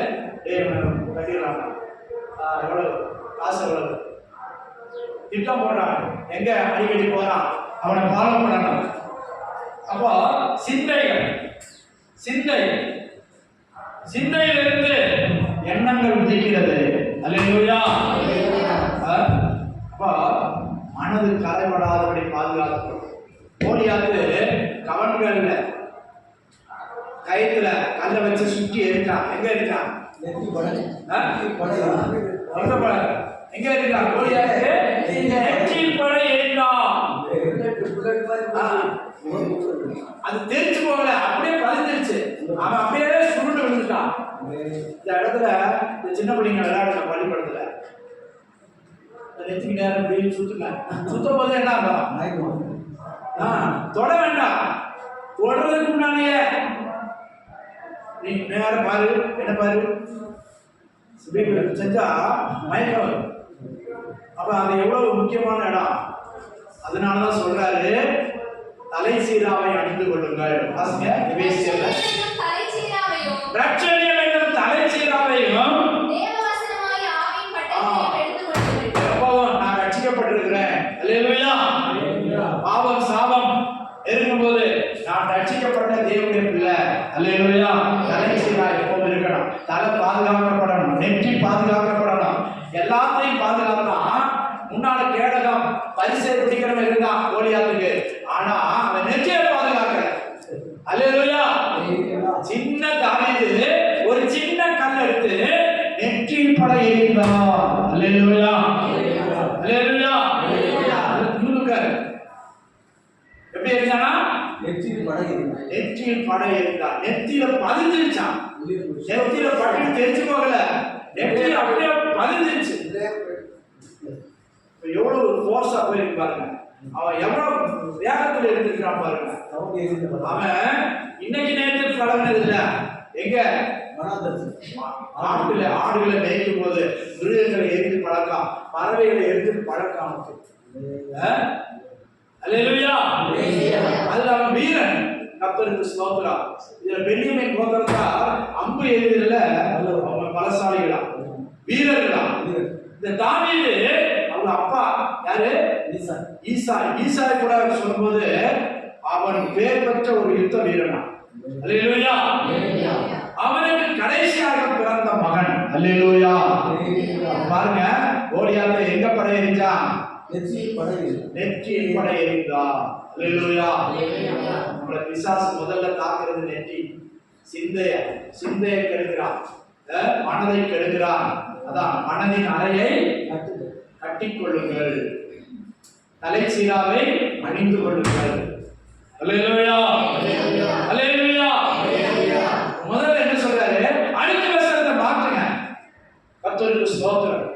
கட்டிடலாம், எவ்வளவு காசு, எவ்வளவு திட்டம் போடுறான். எங்க அடிக்கடி போறான், அவனை ஃபாலோ பண்ணணும். அப்போ சிந்தைகள், சிந்தையிலிருந்து எண்ணங்கள் உதிக்கிறது. அல்லேலூயா. அப்போ மனது கரைபடாதபடி பாதுகாக்கப்படும். போலியாத்து கவன்கள் கயிற்றுல கல்லை வச்சு சுற்றி எரிட்டான். எங்க எரிட்டான்? எங்க எரிட்டான்? போலியாத்து நெற்றியில் படை எரிட்டான். அது தெரிச்சு போகல, அப்படியே பதிஞ்சிருச்சு. அவன் அப்படியே சுருண்டு விழுந்துட்டான். இந்த இடத்துல இந்த சின்ன பிள்ளைங்க விளையாடுற பள்ளிப்படத்துல நெத்திக்கு நேரம் இப்படி சுத்துங்க. சுத்தும் போது என்ன ஆகும்? தொட வேண்டாம். தொடுறதுக்கு முன்னாலேயே நீ நேரம் பாரு, என்ன பாரு, செஞ்சா மயக்கம் வரும். அப்ப அது எவ்வளவு முக்கியமான இடம். அதனாலதான் சொல்றாரு, தலை சீராவை அணிந்து கொள்ளுங்கள். வாசிங்க எபேசியர்ல. ரட்சணியம் என்னும் தலை சீராவையும் தேவவசனமாய் ஆவியின் பட்டயத்தையும் எடுத்துக் கொள்ளுங்கள். எப்பவும் நான் ரட்சிக்கப்பட்டிருக்கிறேன். அல்லேலூயா. பாவம் சாபம் இருக்கும்போது நான் ரட்சிக்கப்பட்ட தேவனுடைய பிள்ளை. அல்லேலூயா. தலை சீராய் எப்பவும் இருக்கணும். தலை பாதுகாக்கப்படணும், நெற்றி பாதுகாக்கப்படணும். எல்லாத்தையும் பாதுகாக்கலாம். முன்னால கேடகம் பரிசை பிடிக்கிறவன் பலன் இருந்தான் கோலியாத்துக்கு. ஆனா அவன் நெற்றியை பாதுகாக்கல. அல்லேலூயா. சின்ன தாவீது ஒரு சின்ன கல் எடுத்து நெற்றியில் பட எறிந்தான். அல்லேலூயா. அல்லேலூயா. எப்படி எறிஞ்சானா? நெற்றியில் பட எறிந்தான். நெத்தியில பதிஞ்சிருச்சான். நெத்தியில பட்டு தெரிஞ்சு போகல, நெற்றியில அப்படியே பதிஞ்சிருச்சு. எவ்வளவு ஃபோர்ஸா போயிருக்கு பாருங்க. அவன் எவ்வளவு வேகத்துல எடுத்துக்கிறான் பாருங்க. அவன் இன்னைக்கு நேற்று பழகினது இல்ல. எங்க ஆடுகளை மேய்க்கும் போது மிருகங்களை எரிந்து பழக்கம், பறவைகளை எரிந்து பழக்கம். அல்லேலூயா. அதுல அவன் வீரன். கர்த்தருக்கு ஸ்தோத்திரம். இதுல பென்யமீன் கோத்திரத்தா அம்பு எறிதல்ல அவங்க பலசாலிகளா, வீரர்களா. இந்த தாவீது அவங்க அப்பா யாரு? ஈசாய் கூட சொல்லும்போது அவன் பேர் பெற்ற ஒரு யுத்த வீரனா. அல்லேலூயா. அவனுக்கு கடைசியாக பிறந்த மகன். அல்லேலூயா. பாருங்க, கோலியாத்தை எங்க படையெறிஞ்சான்? நெற்றியில் படையெறிந்தான். அல்லேலூயா. நம்மளை பிசாசு முதல்ல தாக்குறது நெற்றி. சிந்தையை கெடுக்கிறான், மனதை கெடுக்கிறான். அதான் மனதின் அறையை கட்டிக்கொள்ளுங்கள், தலை சீராவை அணிந்து கொள்ளுங்கள். அல்லேலூயா. அல்லேலூயா. முதல்ல என்ன சொல்றாரு? அழுக்கு வஸ்திரத்தை மாற்றுங்க. கர்த்தருக்கு ஸ்தோத்திரம்.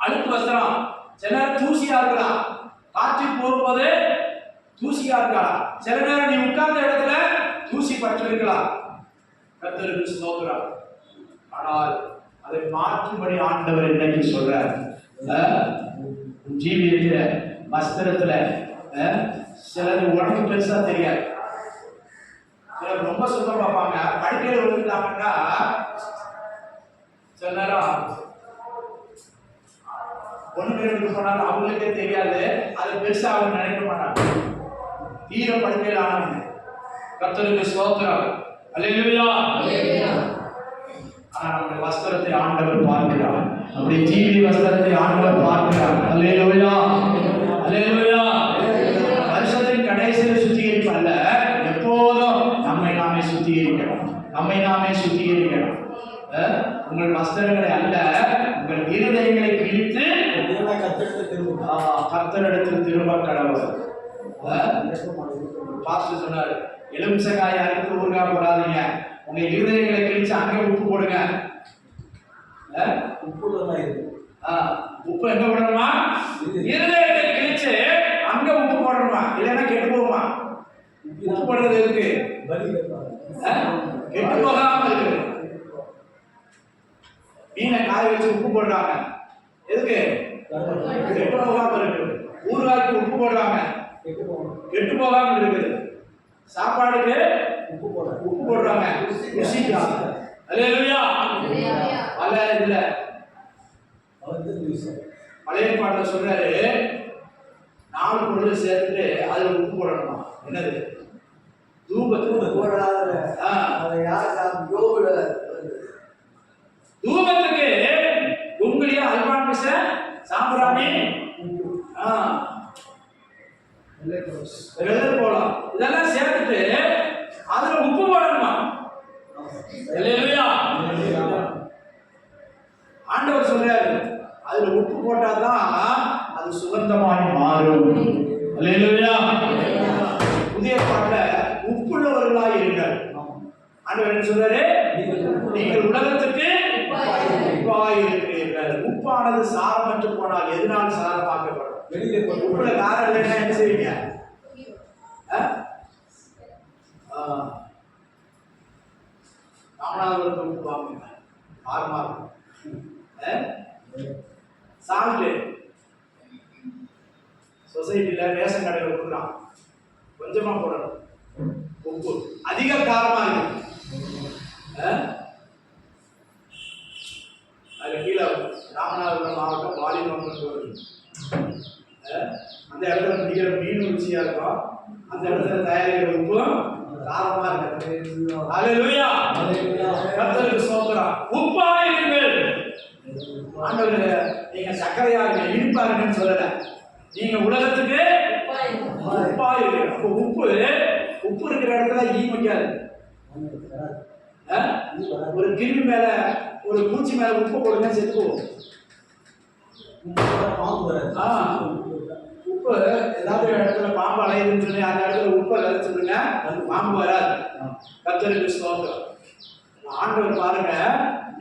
அழுக்கு வஸ்திரம் சில நேரம் தூசியா இருக்கலாம், காற்று போகும்போது தூசியா இருக்கலாம். சில நேரம் நீ உட்கார்ந்த இடத்துல தூசி பட்டு இருக்கலாம். கர்த்தருக்கு ஸ்தோத்திரம். ஆனால் அதை மாற்றும்படி ஆண்டவர் இன்னைக்கு சொல்றார். ஜீவியத்துல வஸ்திரத்துல சிலது உடம்பு பெருசா தெரியாது, சிலர் ரொம்ப சுத்தம் பார்ப்பாங்க. படுக்கையில விழுந்துட்டாங்கன்னா சில நேரம் ஒண்ணு போனாலும் அவங்களுக்கே தெரியாது, அது பெருசா அவங்க நினைக்க மாட்டாங்க. தீர படுக்கையில் ஆனவங்க. கர்த்தருக்கு ஸ்தோத்திரம். அல்லேலூயா. ஆனா நம்முடைய வஸ்திரத்தை ஆண்டவர் பார்க்கிறார். நம்முடைய ஜீவி வஸ்திரத்தை ஆண்டவர் பார்க்கிறார். அல்லேலூயா. அல்லேலூயா. வருஷத்தின் கடைசியில் சுத்திகரிப்பு அல்ல, எப்போதும் நம்மை நாமே சுத்திகரிக்கணும். உங்கள் வஸ்திரங்களை அல்ல, உங்கள் இருதயங்களை கிழித்து கர்த்தரிடத்தில் திரும்ப கடவுள். பாஸ்டர் சொன்னார், எலுமிச்சங்காயை அரைத்து ஊறுகாய் போடாதீங்க, உங்க இருதயங்களை கிழிச்சு அங்கே உப்பு போடுங்க. உப்பு எங்க போடணுமா? இருதயத்தை கிழிச்சு அங்க உப்பு போடணுமா, இல்லைன்னா கெட்டு போகுமா? உப்பு போடுறது எதுக்கு? கெட்டு போகாம இருக்கு. மீனை காய வச்சு உப்பு போடுறாங்க, எதுக்கு? கெட்டு போகாம இருக்கு. ஊறுகாய்க்கு உப்பு போடுறாங்க, கெட்டு போகாம இருக்குது. சாப்பாடுக்கு உப்பு போடுறாங்க, ருசிக்காக. அல்லேலூயா. அல்ல இல்ல பழைய பாட்டில் சொல்றாரு, 4 பொருள் சேர்த்துட்டு அதுல உப்பு போடணுமா. என்னது? தூபத்துக்கு குங்குலியா, அல்பாமிச, சாம்பிராணி, வெள்ளர் போலாம், இதெல்லாம் சேர்த்துட்டு அதுல உப்பு போடணுமா. அல்லேலூயா. ஆண்டவர் சொல்றாரு, அதுல உப்பு போட்டாதான் அது சுகந்தமாய் மாறும். அல்லேலூயா. புதிய பாட்டுல உப்புள்ளவர்களாய் இருங்கள். ஆண்டவர் என்ன சொல்றாரு? நீங்கள் உலகத்துக்கு உப்பாய் இருக்கிறீர்கள். உப்பானது சாரமற்று போனால் எதனால் சாரமாக்கப்படும்? உப்புல காரம் இல்லைன்னா என்ன செய்வீங்க? ராமநாதபுரத்தில் உப்பு வாங்குங்க, காரமா இருக்கும். சால்ட்டு சொசைட்டில ரேஷன் கடையில் கொடுக்குறான், கொஞ்சமா போடணும். உப்பு அதிக காரமா இருக்கு, அதுல கீழே ராமநாதபுரம் மாவட்டம் வாலிபம் அந்த இடத்துல பிடிக்கிற மீன் ருச்சியா இருக்கும், அந்த இடத்துல தயாரிக்கிற உப்பும் காரமா இருக்கு. அல்லேலூயா. கர்த்தருக்கு ஸ்தோத்திரம். உப்பாய் இருங்கள். ஆண்டவர் நீங்க சர்க்கரையா இருங்க, இனிப்பா இருக்குன்னு சொல்லல, நீங்க உலகத்துக்கு உப்பா இருக்கு. அப்ப உப்பு இருக்கிற இடத்துல ஈ வைக்காது. ஒரு கிருமி மேல ஒரு பூச்சி மேல உப்பு போடுங்க செத்து போகும். உப்பு ஏதாவது இடத்துல பாம்பு அலையுதுன்னு சொல்லி அந்த இடத்துல உப்பை விதைச்சுடுங்க, பாம்பு வராது. கர்த்தருக்கு ஸ்தோத்திரம். ஆண்டவர் பாருங்க,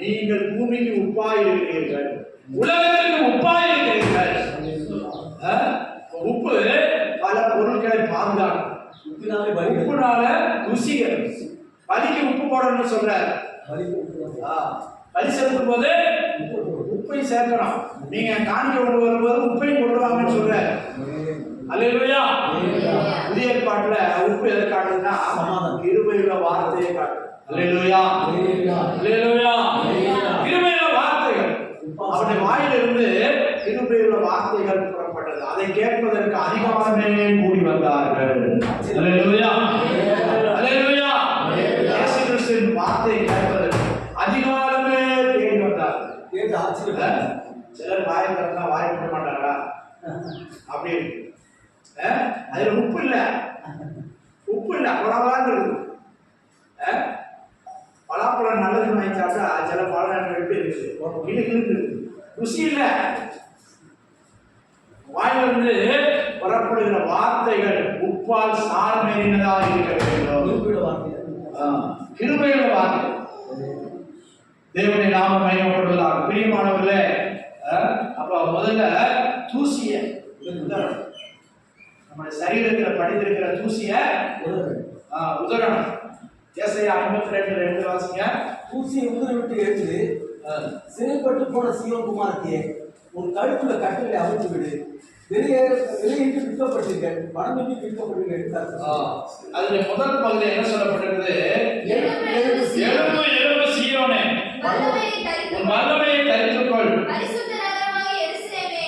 நீங்கள் பூமிக்கு உப்பாய் இருக்கிறீர்கள், உலகத்துக்கு உப்பாய் இருக்கிறீர்கள். உப்பு பல பொருட்களை பாதுகாக்கும். உப்புனால ருசிகள். பலிக்கு உப்பு போடணும்னு சொல்றாரு. பலி செலுத்தும் போது உப்பை சேர்க்கணும். நீங்க காணிக்கை கொண்டு வரும்போது உப்பையும் கொண்டு வாங்கன்னு சொல்றாரு. அல்லேலூயா. புதிய ஏற்பாட்டுல உப்பு எதை காட்டுதுன்னா கிருபையுள்ள வார்த்தையை காட்டுது. அல்லேலூயா. அல்லேலூயா. கிருபையுள்ள வார்த்தைகள். அவருடைய வாயிலிருந்து கிருபையுள்ள வார்த்தைகள் புறப்பட்டது. அதை கேட்பதற்கு அதிகாரமே கூடி வந்தார்கள். அல்லேலூயா. அல்லேலூயா. இயேசு கிறிஸ்துவின் வார்த்தையை கேட்பதற்கு அதிகாரமே தேடி வந்தார்கள். சிலர் வாயை திறந்தா வாய் விட மாட்டாங்களா? அப்படி அதுல உப்பு இல்ல, குறவான் இருக்கு. பலாப்பழம் நல்லது வாங்கி சாப்பிட்டா சில பழம் எப்படி இருக்குது, இருக்கு, ருசி இல்ல. வாயிலிருந்து புறப்படுகிற வார்த்தைகள் உப்பால் சார் மேறினதாக இருக்க வேண்டும். கிருபையுள்ள வார்த்தை. தேவனுடைய நாம மகிமைப்படுவதாக. பிரியமானவர்களே, அப்ப முதல்ல தூசிய நம்ம சரீரத்தில் படித்திருக்கிற தூசிய உதறணும். ஏசாயா 52:2 வாசிங்க. தூசியை உதறி விட்டு எழுந்து சிறைப்பட்டு போன சீயோன் குமாரத்தியே, உன் கழுத்துல கட்டுகளை அவிழ்த்து விடு, வெளியிட்டு விற்கப்பட்டீர்கள், மனமின்றி விற்கப்பட்டீர்கள். அதுல முதல் பகுதியில் என்ன சொல்லப்பட்டிருக்குது? எழும்பு எழும்பு சீயோனே, உன் வல்லமையை தரித்துக்கொள், பரிசுத்த நகரமாகிய எருசலேமே,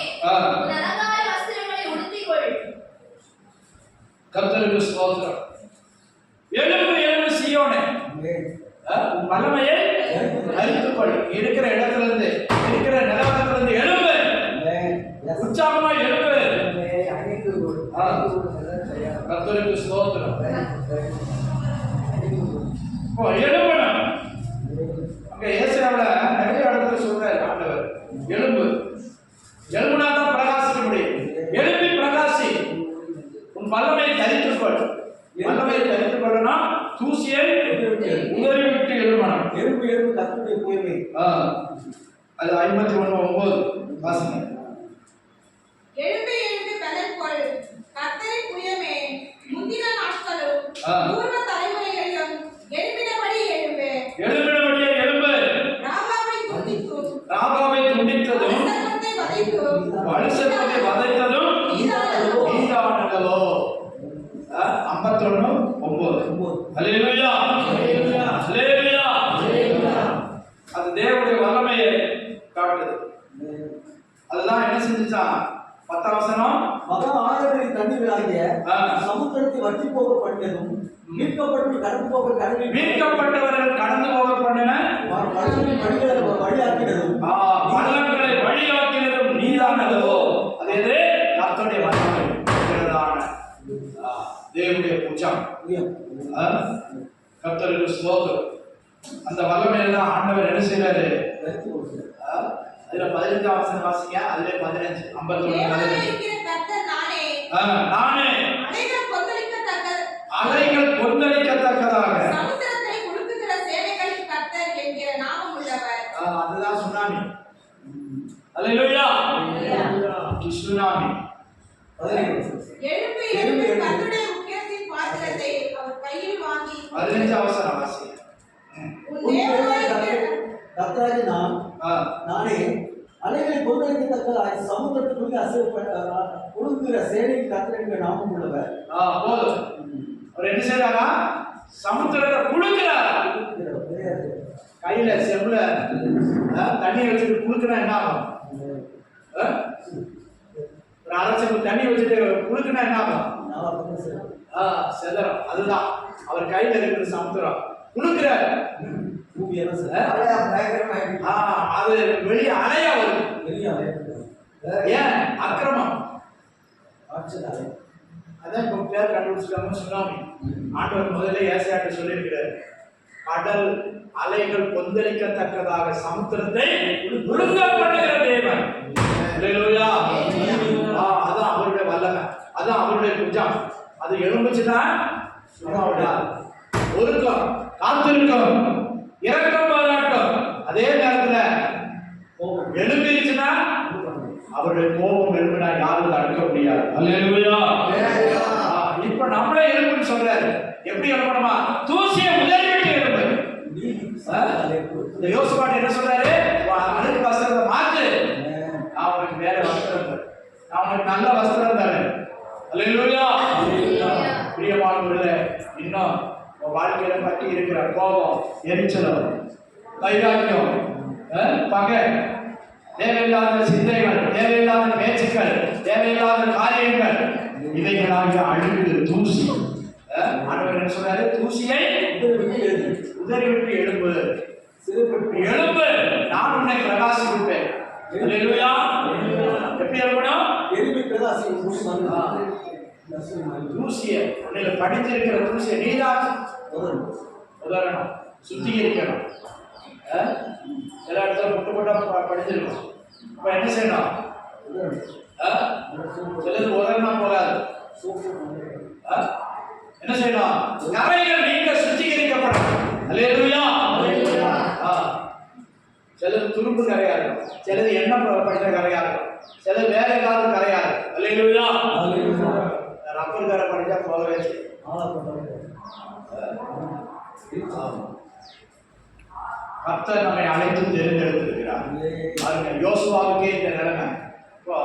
உன் அலங்கார வஸ்திரங்களை உடுத்திக்கொள். கர்த்தருக்கு ஸ்தோத்திரம். எழும்பு எழும்பு சீயோனே, உன் வல்லமையை தரித்துக்கொள். இருக்கிற இடத்துல இருந்து, இருக்கிற நிலவரத்துல இருந்து எழும்பு, உற்சாகமா எழும்பு. கர்த்தருக்கு ஸ்தோத்திரம். எழும்பணும். அங்க ஏசாயாவுல நிறைய இடத்துல சொல்றாரு ஆண்டவர், எழும்பு. எழும்புனா தான் பிரகாசிக்க முடியும். எழும்பி பிரகாசி, உன் வல்லமையை தரித்துக்கொள். வல்லமையை தரித்துக்கொள்ளனா தூசியை உதறி விட்டு எழும்பணும். எழும்பு எழும்பு கர்த்தருடைய தூய்மை. அது 51:9 வாசிங்க. எழும்பி எழும்பி பலன் கொள், கர்த்தரின் புயமே, முந்தின நாட்களும் பூர்வ தலைமுறைகளிலும் எழும்பினபடி எழும்பு. எழும்பினபடியே எழும்பு. ராகாவை துண்டித்தும் வலுசர்ப்பத்தை வதைத்ததும் நீதானல்லவோ. 51:9. அல்லேலூயா. அல்லேலூயா. அது தேவனுடைய வல்லமையை காட்டுது. அதெல்லாம் என்ன செஞ்சுச்சான்? 10ஆம் வசனம், மகா ஆழங்களின் தண்ணீர்களாகிய சமுத்திரத்தை வற்றி போக பண்ணதும், மீட்கப்பட்டு கடந்து போக கடலில் மீட்கப்பட்டவர்கள் கடந்து போக பண்ணின வழிகளை வழியாக்கினதும், பள்ளங்களை வழியாக்கினதும் நீதானல்லவோ. அது எது? கர்த்தருடைய வல்லமை இருக்கிறதான தேவனுடைய புஜம். கர்த்தருக்கு ஸ்தோத்திரம். அந்த வல்லமையெல்லாம் ஆண்டவர் என்ன செய்யறாரு? அதுல 15ஆம் வசனம் வாசிங்க. அதுல 15 51 கர்த்தர் நானே, நானே அலைகள் கொந்தளிக்கத்தக்கதாக சமுத்திரத்தை குலுக்குகிற சேனைகளின் கர்த்தர் என்கிற நாமம் உள்ளவர். அதுதான் சுனாமி. அல்லேலூயா. சுனாமி. எழும்பி எழும்பி கர்த்தருடைய முக்கியத்தின் பாத்திரத்தை அவர் கையில் வாங்கி 15ஆம் வசனம் வாசிங்க. கர்த்தராகிய நானே அலைகளை கொந்தளிக்கத்தக்க சமுத்திரத்துக்குள்ளே குலுக்குகிற சேனையின் கர்த்தர் என்கிற நாமம் உள்ளவர். போதும். அவர் என்ன செய்யறாரா? சமுத்திரத்தை குலுக்குறார். கையில செம்புல தண்ணி வச்சுட்டு குலுக்குனா என்ன ஆகும்? ஒரு அரை செம்பு தண்ணி வச்சுட்டு குலுக்குனா என்ன ஆகும்? செதறம். அதுதான் அவர் கையில இருக்கிற சமுத்திரம். குலுக்குறாரு. அது வெளியே அலையா வருது. ஏன்? அக்கிரமம். அச்சதாலே அதான் இப்போ பேர் கண்டுபிடிச்சிட்டாங்க சுனாமி. ஆண்டவர் முதல்ல ஏசாயாட்ட சொல்லியிருக்கிறார், கடல் அலைகள் கொந்தளிக்கத்தக்கதாக சமுத்திரத்தை ஒழுங்க பண்ணுகிற தேவன். அல்லேலூயா. அதான் அவருடைய வல்லமை, அதான் அவருடைய புஜம். அது எழும்புச்சுன்னா ஒருக்கம், காத்திருக்கும், இறக்கம் பாராட்டும். அதே நேரத்துல எழும்பிருச்சுன்னா அவருடைய கோபம் எழுப்பினா யாரும் தடுக்க முடியாது. அல்லேலூயா. இப்ப நம்மளே எழுப்புன்னு சொல்றாரு. எப்படி எழுப்பணுமா? தூசியை உதறிவிட்டு எழுப்பு. இந்த யோசுவாட்டு என்ன சொல்றாரு? அழுக்கு வஸ்திரத்தை மாத்து, நான் உனக்கு வேற வஸ்திரம் தரேன், நான் உனக்கு நல்ல வஸ்திரம் தரேன். அல்லேலூயா. பிரியமானவர்களே, இன்னும் வாழ்க்கையில பற்றி இருக்கிற கோபம், எரிச்சலம், வைராக்கியம், பகை, தேவையில்லாத சிந்தைகள், தேவையில்லாத பேச்சுக்கள், தேவையில்லாத காரியங்கள், இவைகளாக அழுக்கு தூசி. ஆண்டவர் என்ன சொல்றாரு? தூசியை உதறிவிட்டு எழும்பு, எழும்பு, நான் உன்னை பிரகாசிப்பேன். அல்லேலூயா. எப்படி எழுப்பணும்? எரிமை பிரகாசி தூசியை, உன்னில படித்திருக்கிற தூசியை நீதான் உதறணும், சுத்திகரிக்கணும். சில இடத்துல முட்டு முட்டா படிச்சிருக்கோம். அப்ப என்ன செய்யணும்? சிலது உதறினா போகாது, என்ன செய்யணும்? கரைகள் நீங்க சுத்திகரிக்கப்படும். அல்லேலூயா. சிலது துரும்பு கரையா இருக்கும், சிலது எண்ணெய் படித்த கரையா இருக்கும், சிலது வேற ஏதாவது கரையா இருக்கும். அல்லேலூயா. ரப்பர் கரை படிச்சா போகவே கர்த்தர் நம்மை அழைத்து தேர்ந்தெடுத்திருக்கிறார். பாருங்க, யோசுவாவுக்கே இந்த நிலைமை. இப்போ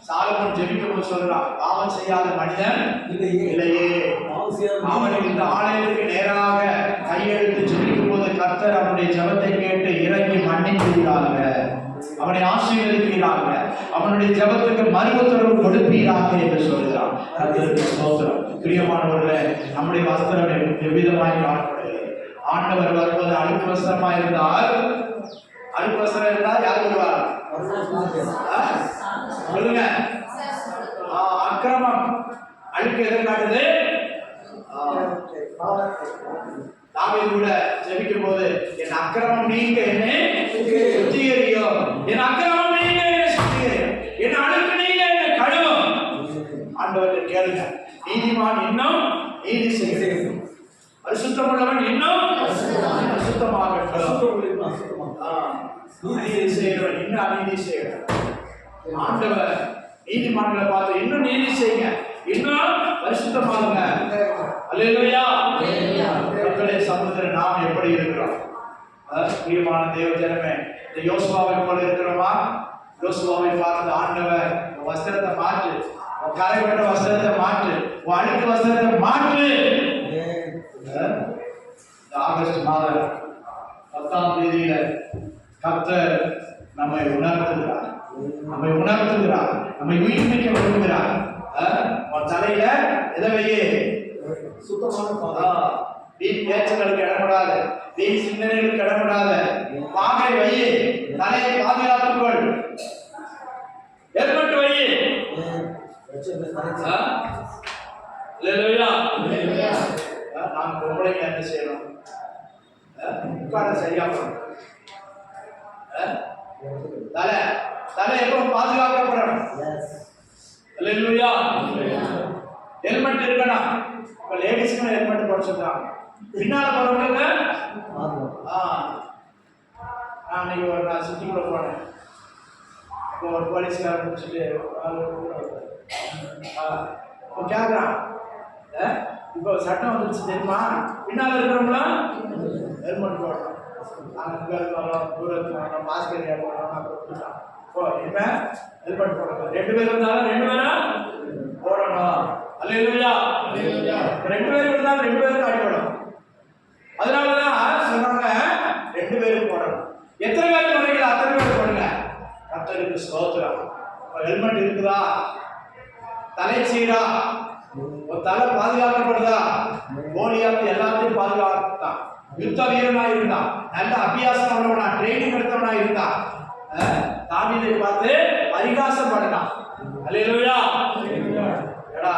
சாலமோன் ஜெபிக்கும்போது சொல்றான், பாவம் செய்யாத மனிதன் இல்லையே. அவன் இந்த ஆலயத்துக்கு நேராக கையெழுத்து ஜெபிக்கும் போது கர்த்தர் அவனுடைய ஜெபத்தை கேட்டு இறங்கி மன்னிப்பீராக, அவனை ஆசீர்வதிப்பீராக, அவனுடைய ஜெபத்துக்கு மறு உத்தரவு கொடுப்பீராக என்று சொல்கிறான். கர்த்தருக்கு ஸ்தோத்திரம். பிரியமானவர்களே, நம்முடைய வஸ்திரம் எவ்விதமாய் காணப்படுகிறது? ஆண்டவர் வருவது அழுக்கு வஸ்திரமா இருந்தால், அழுக்கு வஸ்திரம் இருந்தால் யார் வருவார்? சொல்லுங்க. அக்கிரமம், அழுக்கு எதை காட்டுது? தாவீது கூட ஜெபிக்கும் போது, என் அக்கிரமம் நீங்க என்னை சுத்திகரியும், என் அக்கிரமம் நீங்க என்னை சுத்திகரியும், என் அழுக்கு நீங்க என்னை கழுவும். ஆண்டவர்கிட்ட கேளுங்க. நீதிமான் இன்னும் நீதி செய்யும், பரிசுத்தம் உள்ளவன் இன்னும் பரிசுத்தமாகட்டும், நீதி செய்கிறவன் இன்னும் அநீதி செய்கிறான். ஆண்டவர் நீதிமான்களை பார்த்து இன்னும் நீதி செய்யுங்க, இன்னும் பரிசுத்தமாகுங்க. அல்லேலூயா. கர்த்தருடைய சமூகத்தில் நாம் எப்படி இருக்கிறோம்? பிரியமான தேவ ஜனமே, இந்த யோசுவாவை போல இருக்கிறோமா? யோசுவாவை பார்த்து ஆண்டவர் வஸ்திரத்தை மாற்று, கரைப்பட்ட வஸ்திரத்தை மாற்று, அழுக்கு வஸ்திரத்தை மாற்று. ஆகஸ்ட் மாதம் 10ஆம் தேதியில கர்த்தர் நம்மை உணர்த்துகிறார், நம்மை உயிர்ப்பிக்க விரும்புகிறார். தலையில எதவையே சுத்தமான வீண் பேச்சுகளுக்கு இடப்படாத, வீண் சிந்தனைகளுக்கு இடப்படாத பாகை வையே, தலையை பாதுகாத்துக்கொள், ஏற்பட்டு வையே. நாம் பொம்பளைங்க என்ன செய்யணும்? உட்கார சரியா பண்ணணும். தலை எப்போ பாதுகாக்கப்படணும். அல்லேலூயா. ஹெல்மெட் இருக்கணும். இப்ப லேடிஸ்க்கு ஹெல்மெட் போட சொல்றாங்க. பின்னால போறவங்களுக்கு நான் இன்னைக்கு ஒரு நாள் சுத்திக்குள்ள போனேன். இப்போ ஒரு போலீஸ்கார முடிச்சுட்டு இப்போ கேட்குறான், இப்போ சட்டம் வந்துருச்சு தெரியுமா, பின்னால் இருக்கிறவங்களாம் ஹெல்மெட் போடணும், நாங்கள் இங்கே இருக்கிறோம், தூரத்தில் வரணும், மாஸ்க் ஏரியா போடணும், அப்புறம் இப்போ இப்போ ஹெல்மெட் போடணும். 2 பேர் இருந்தாலும் 2 பேரும் போடணும். அல்லேலூயா. 2 பேர் இருந்தாலும் 2 பேருக்கு அடிப்படும். அதனாலதான் சொன்னாங்க 2 பேரும் போடணும். எத்தனை பேர் போடுறீங்களா அத்தனை பேர் போடுங்க. கர்த்தருக்கு ஸ்தோத்திரம். ஹெல்மெட் இருக்குதா? தலை சீரா? தலை பாதுகாக்கப்படுதா? கோலியாத்து எல்லாத்தையும் பாதுகாத்தான். யுத்த வீரனா இருந்தான், நல்ல அபியாசம் உள்ளவனா, ட்ரைனிங் எடுத்தவனா இருந்தான். தாவீதை பார்த்து பரிகாசம் பண்ணான். அல்லேலூயா. ஏடா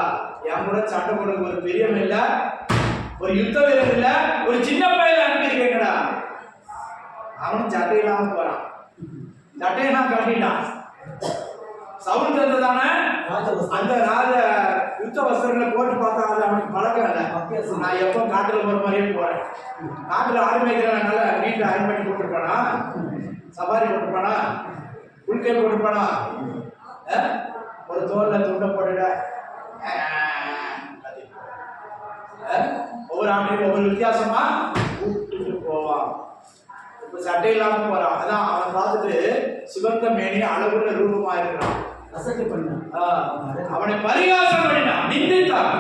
என் கூட சண்டை போடுறதுக்கு ஒரு பெரியவன் இல்ல, ஒரு யுத்த வீரர் இல்ல, ஒரு சின்ன பையன் அனுப்பியிருக்கேங்கடா. அவனும் சட்டை இல்லாம போறான், சட்டையெல்லாம் கட்டிட்டான். சவுல் தந்ததான அந்த ராஜ யுத்த வஸ்திரங்களை போட்டு பார்த்தா அது அவனுக்கு பழக்கம் இல்லை. நான் எப்போ காட்டுல போற மாதிரியே போறேன். காட்டுல ஆடு மேய்க்கிறனால வீட்டுல அயன் பண்ணி போட்டுருப்பானா, சவாரி போட்டுருப்பானா, உள்கை போட்டுருப்பானா, ஒரு தோல்ல துண்டை போட்டுட ஒவ்வொரு ஆண்டையும் ஒவ்வொரு வித்தியாசமா கூப்பிட்டு போவான். இப்ப சட்டை இல்லாம போறான். அதான் அவன் பார்த்துட்டு சிவந்த மேனி அழகுள்ள ரூபமா இருக்கிறான். அவனை பரிகாசம் பண்ணினான், நிந்தித்தான்.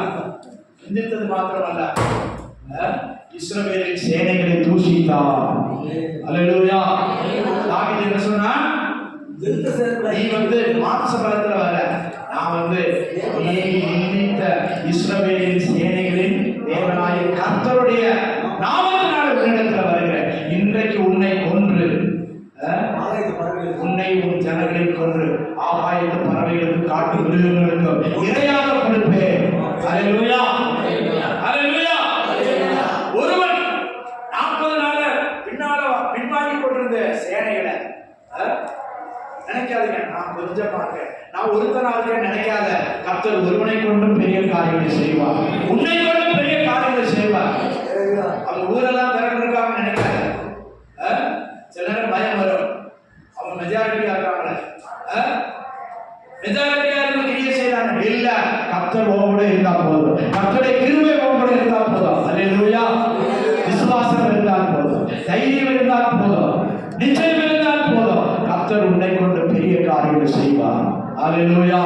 நிந்தித்தது மாத்திரமல்ல, இஸ்ரவேலின் சேனைகளை தூஷித்தான். அல்லேலூயா. தாவீது என்ன சொன்னான்? நீ மாம்ச பலத்துல வர, நான் நீ நிந்தித்த இஸ்ரவேலின் சேனைகளின் தேவனாய கர்த்தருடைய நாமத்தினால உன்னிடத்துல வருகிறேன். இன்றைக்கு உன்னை கொன்று, உன்னை உன் ஜனங்களை கொன்று ஆகாயத்து பறவைகளுக்கு காட்டு மிருகங்களுக்கு இரையாக கொடுப்பேன். அல்லேலூயா. அல்லேலூயா. ஒருவன் 40 நாள் பின்வாங்கி கொண்டிருந்த சேனைகளை நினைக்காதீங்க, நான் கொஞ்சமா இருக்கேன், நான் ஒருத்தனா இருக்கேன் நினைக்காத. கர்த்தர் ஒருவனை கொண்டும் பெரிய காரியங்களை செய்வார், உன்னை கொண்டும் பெரிய காரியங்களை செய்வார். அவங்க ஊரெல்லாம் திறந்திருக்காங்க நினைக்காத. சில நேரம் பயம் வரும், அவங்க மெஜாரிட்டியா இருக்காங்களே, மெஜாரிட்டியா இருந்து கிரியை செய்யறாங்க. இல்ல, கர்த்தர் ஓட இருந்தா போதும், கர்த்தருடைய கிருபை ஓட இருந்தா போதும். அல்லேலூயா. விசுவாசம் இருந்தால் போதும், தைரியம் இருந்தால் போதும், நிச்சயம் இருந்தால் போதும், கர்த்தர் உன்னை கொண்டு பெரிய காரியங்களை செய்வார். அல்லேலூயா.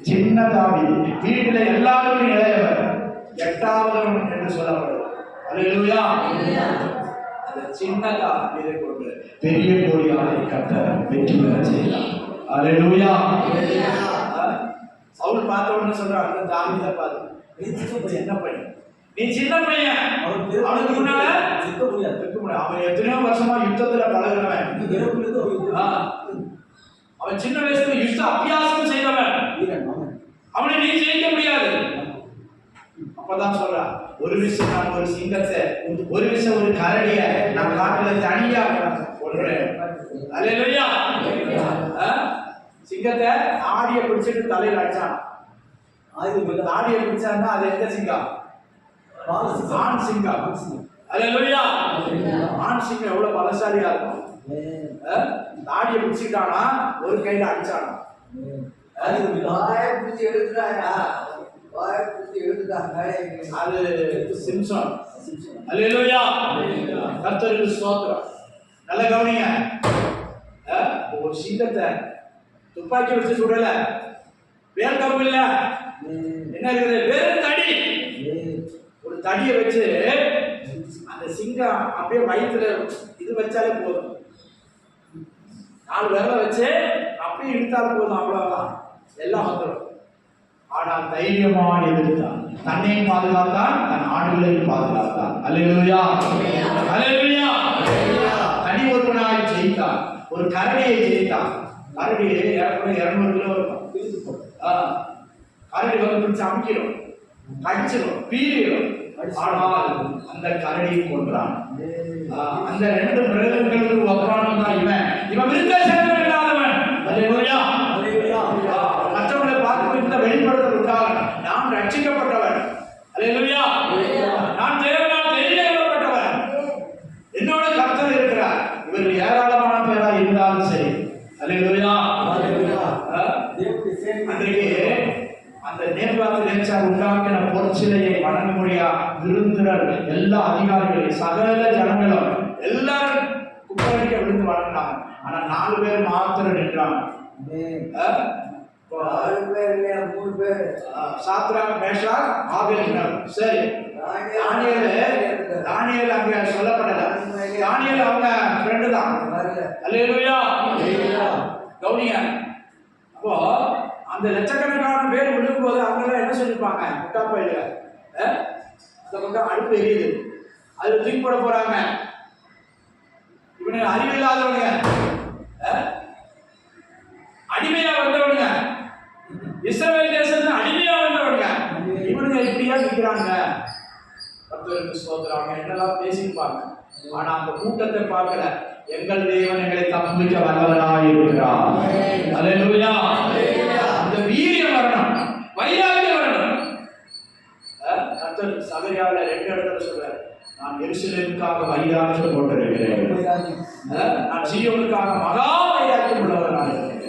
சின்ன தாவீது வீட்டில எல்லாருக்கும் இளையவர், 8வது என்று சொல்லப்படும். அல்லேலூயா. அந்த சின்ன தாவீதை கொண்டு பெரிய கோடியானை கர்த்தர் வெற்றி பெற செய்தார். அல்லேலூயா. சவுல் பார்த்த உடனே சொல்றான், அந்த தாவீதை பார்த்து, என்ன பையன், நீ சின்ன பையன், அவனுக்கு முன்னால இருக்க முடியாது. அவன் எத்தனையோ வருஷமா யுத்தத்துல பழகுறவன், அவன் சின்ன வயசுல யுத்த அபியாசம் செய்தவன், அவனை நீ ஜெயிக்க முடியாது. அப்பதான் சொல்றான், ஒரு விஷயம் நான் ஒரு சிங்கத்தை, ஒரு விஷயம் ஒரு கரடிய நான் காட்டுல தனியா கொள்றேன். அல்லேலூயா. சிங்கத்தை ஆடிய பிடிச்சிட்டு தலையில அடிச்சான். ஆடிய பிடிச்சான்னா அது எந்த சிங்கம்? ஆண் சிங்கம். அல்லேலூயா. ஆண் சிங்கம் எவ்வளவு பலசாலியா இருக்கும். தாடியை பிடிச்சிட்டானா ஒரு கையில அடிச்சானா, அது சிம்சன். அல்லேலூயா. கர்த்தருக்கு ஸ்தோத்திரம். நல்ல கவனிங்க, ஒரு சிங்கத்தை துப்பாக்கி வச்சு சுடல, வேல் கம்பு இல்ல, என்ன இருக்குது, வெறும் தடி. ஒரு தடியை வச்சு அந்த சிங்கம் அப்படியே வயிற்றுல இது வச்சாலே போதும், 4 விரல வச்சு அப்படியே இழுத்தாலும் போதும், அவ்வளவுதான், எல்லாம் வந்துடும். ஆனால் தைரியமா எதிர்த்தான், தன்னையும் பாதுகாத்தான், தன் ஆடுகளையும் பாதுகாத்தான். அல்லேலூயா. அல்லேலூயா. தனி ஒருவனாய் ஜெயித்தான், ஒரு கரடியை ஜெயித்தான். கரடி ஏறக்குறைய 200 கிலோ இருக்கும். கரடி பிடிச்சு அமைக்கிறோம், கடிச்சிடும், பீறிடும். ஆனால் அந்த கரடியை கொன்றான். அந்த 2 மிருகங்களுக்கு ஒப்பானவன் தான் இவன் விருத்த சேதனம் இல்லாதவன். அல்லேலூயா. மற்றவர்களை பார்த்து இந்த வெளிப்படுத்தல் உண்டாகணும், நான் ரட்சிக்கப்பட்டவன். அல்லேலூயா. நான் தேவனால் தெரிவிக்கப்பட்டவன், என்னோட கர்த்தர் இருக்கிறார். இவர்கள் ஏராளமான பேரா இருந்தாலும் சரி. அல்லேலூயா. அன்றைக்கு அந்த நேர்காணல் உண்டாக்கின பொற்சிலையை வணங்க முடியா விருந்தினர் எல்லா அதிகாரிகளும் சகல ஜனங்களும் எல்லாரும் குப்படிக்க விழுந்து வணங்கினாங்க. ஆனா 4 பேர் மாத்திரம் நின்றாங்க. 3 பேர் சாத்ராக், மேஷாக், ஆபேத்நேகோ. சரி, தானியேல் அங்க சொல்லப்படல. தானியேல் அவங்க ஃப்ரெண்டு தான். அல்லேலூயா. கவுனியா. அப்போ அந்த லட்சக்கணக்கான பேர் விழும்போது அவங்கெல்லாம் என்ன சொல்லிருப்பாங்க, முட்டா பயில அந்த பக்கம் அடுப்பு எரியுது, அதுல தூக்கி போட போறாங்க, இவனுக்கு அறிவில்லாதவங்க அடிமையா வந்தவனுங்க, இஸ்ரவேல் தேசத்துல அடிமையா வந்தவனுங்க, இவனுங்க இப்படியா நிக்கிறாங்க. கர்த்தருக்கு ஸ்தோத்திரம். அவங்க என்னெல்லாம் பேசிப்பாங்க, ஆனா அந்த கூட்டத்தை பார்க்கல. எங்கள் தேவன் எங்களை தப்புவிக்க வல்லவராய் இருக்கிறார். அல்லேலூயா. அந்த வீரியம் வரணும், வைராக்கியம் வரணும். கர்த்தர் சகரியாவில 2 இடத்துல சொல்றாரு, நான் எருசலேமுக்காக வைராக்கியம் கொண்டிருக்கிறேன், நான் சீயோனுக்காக மகா வைராக்கியம் உள்ளவராய் இருக்கிறேன்.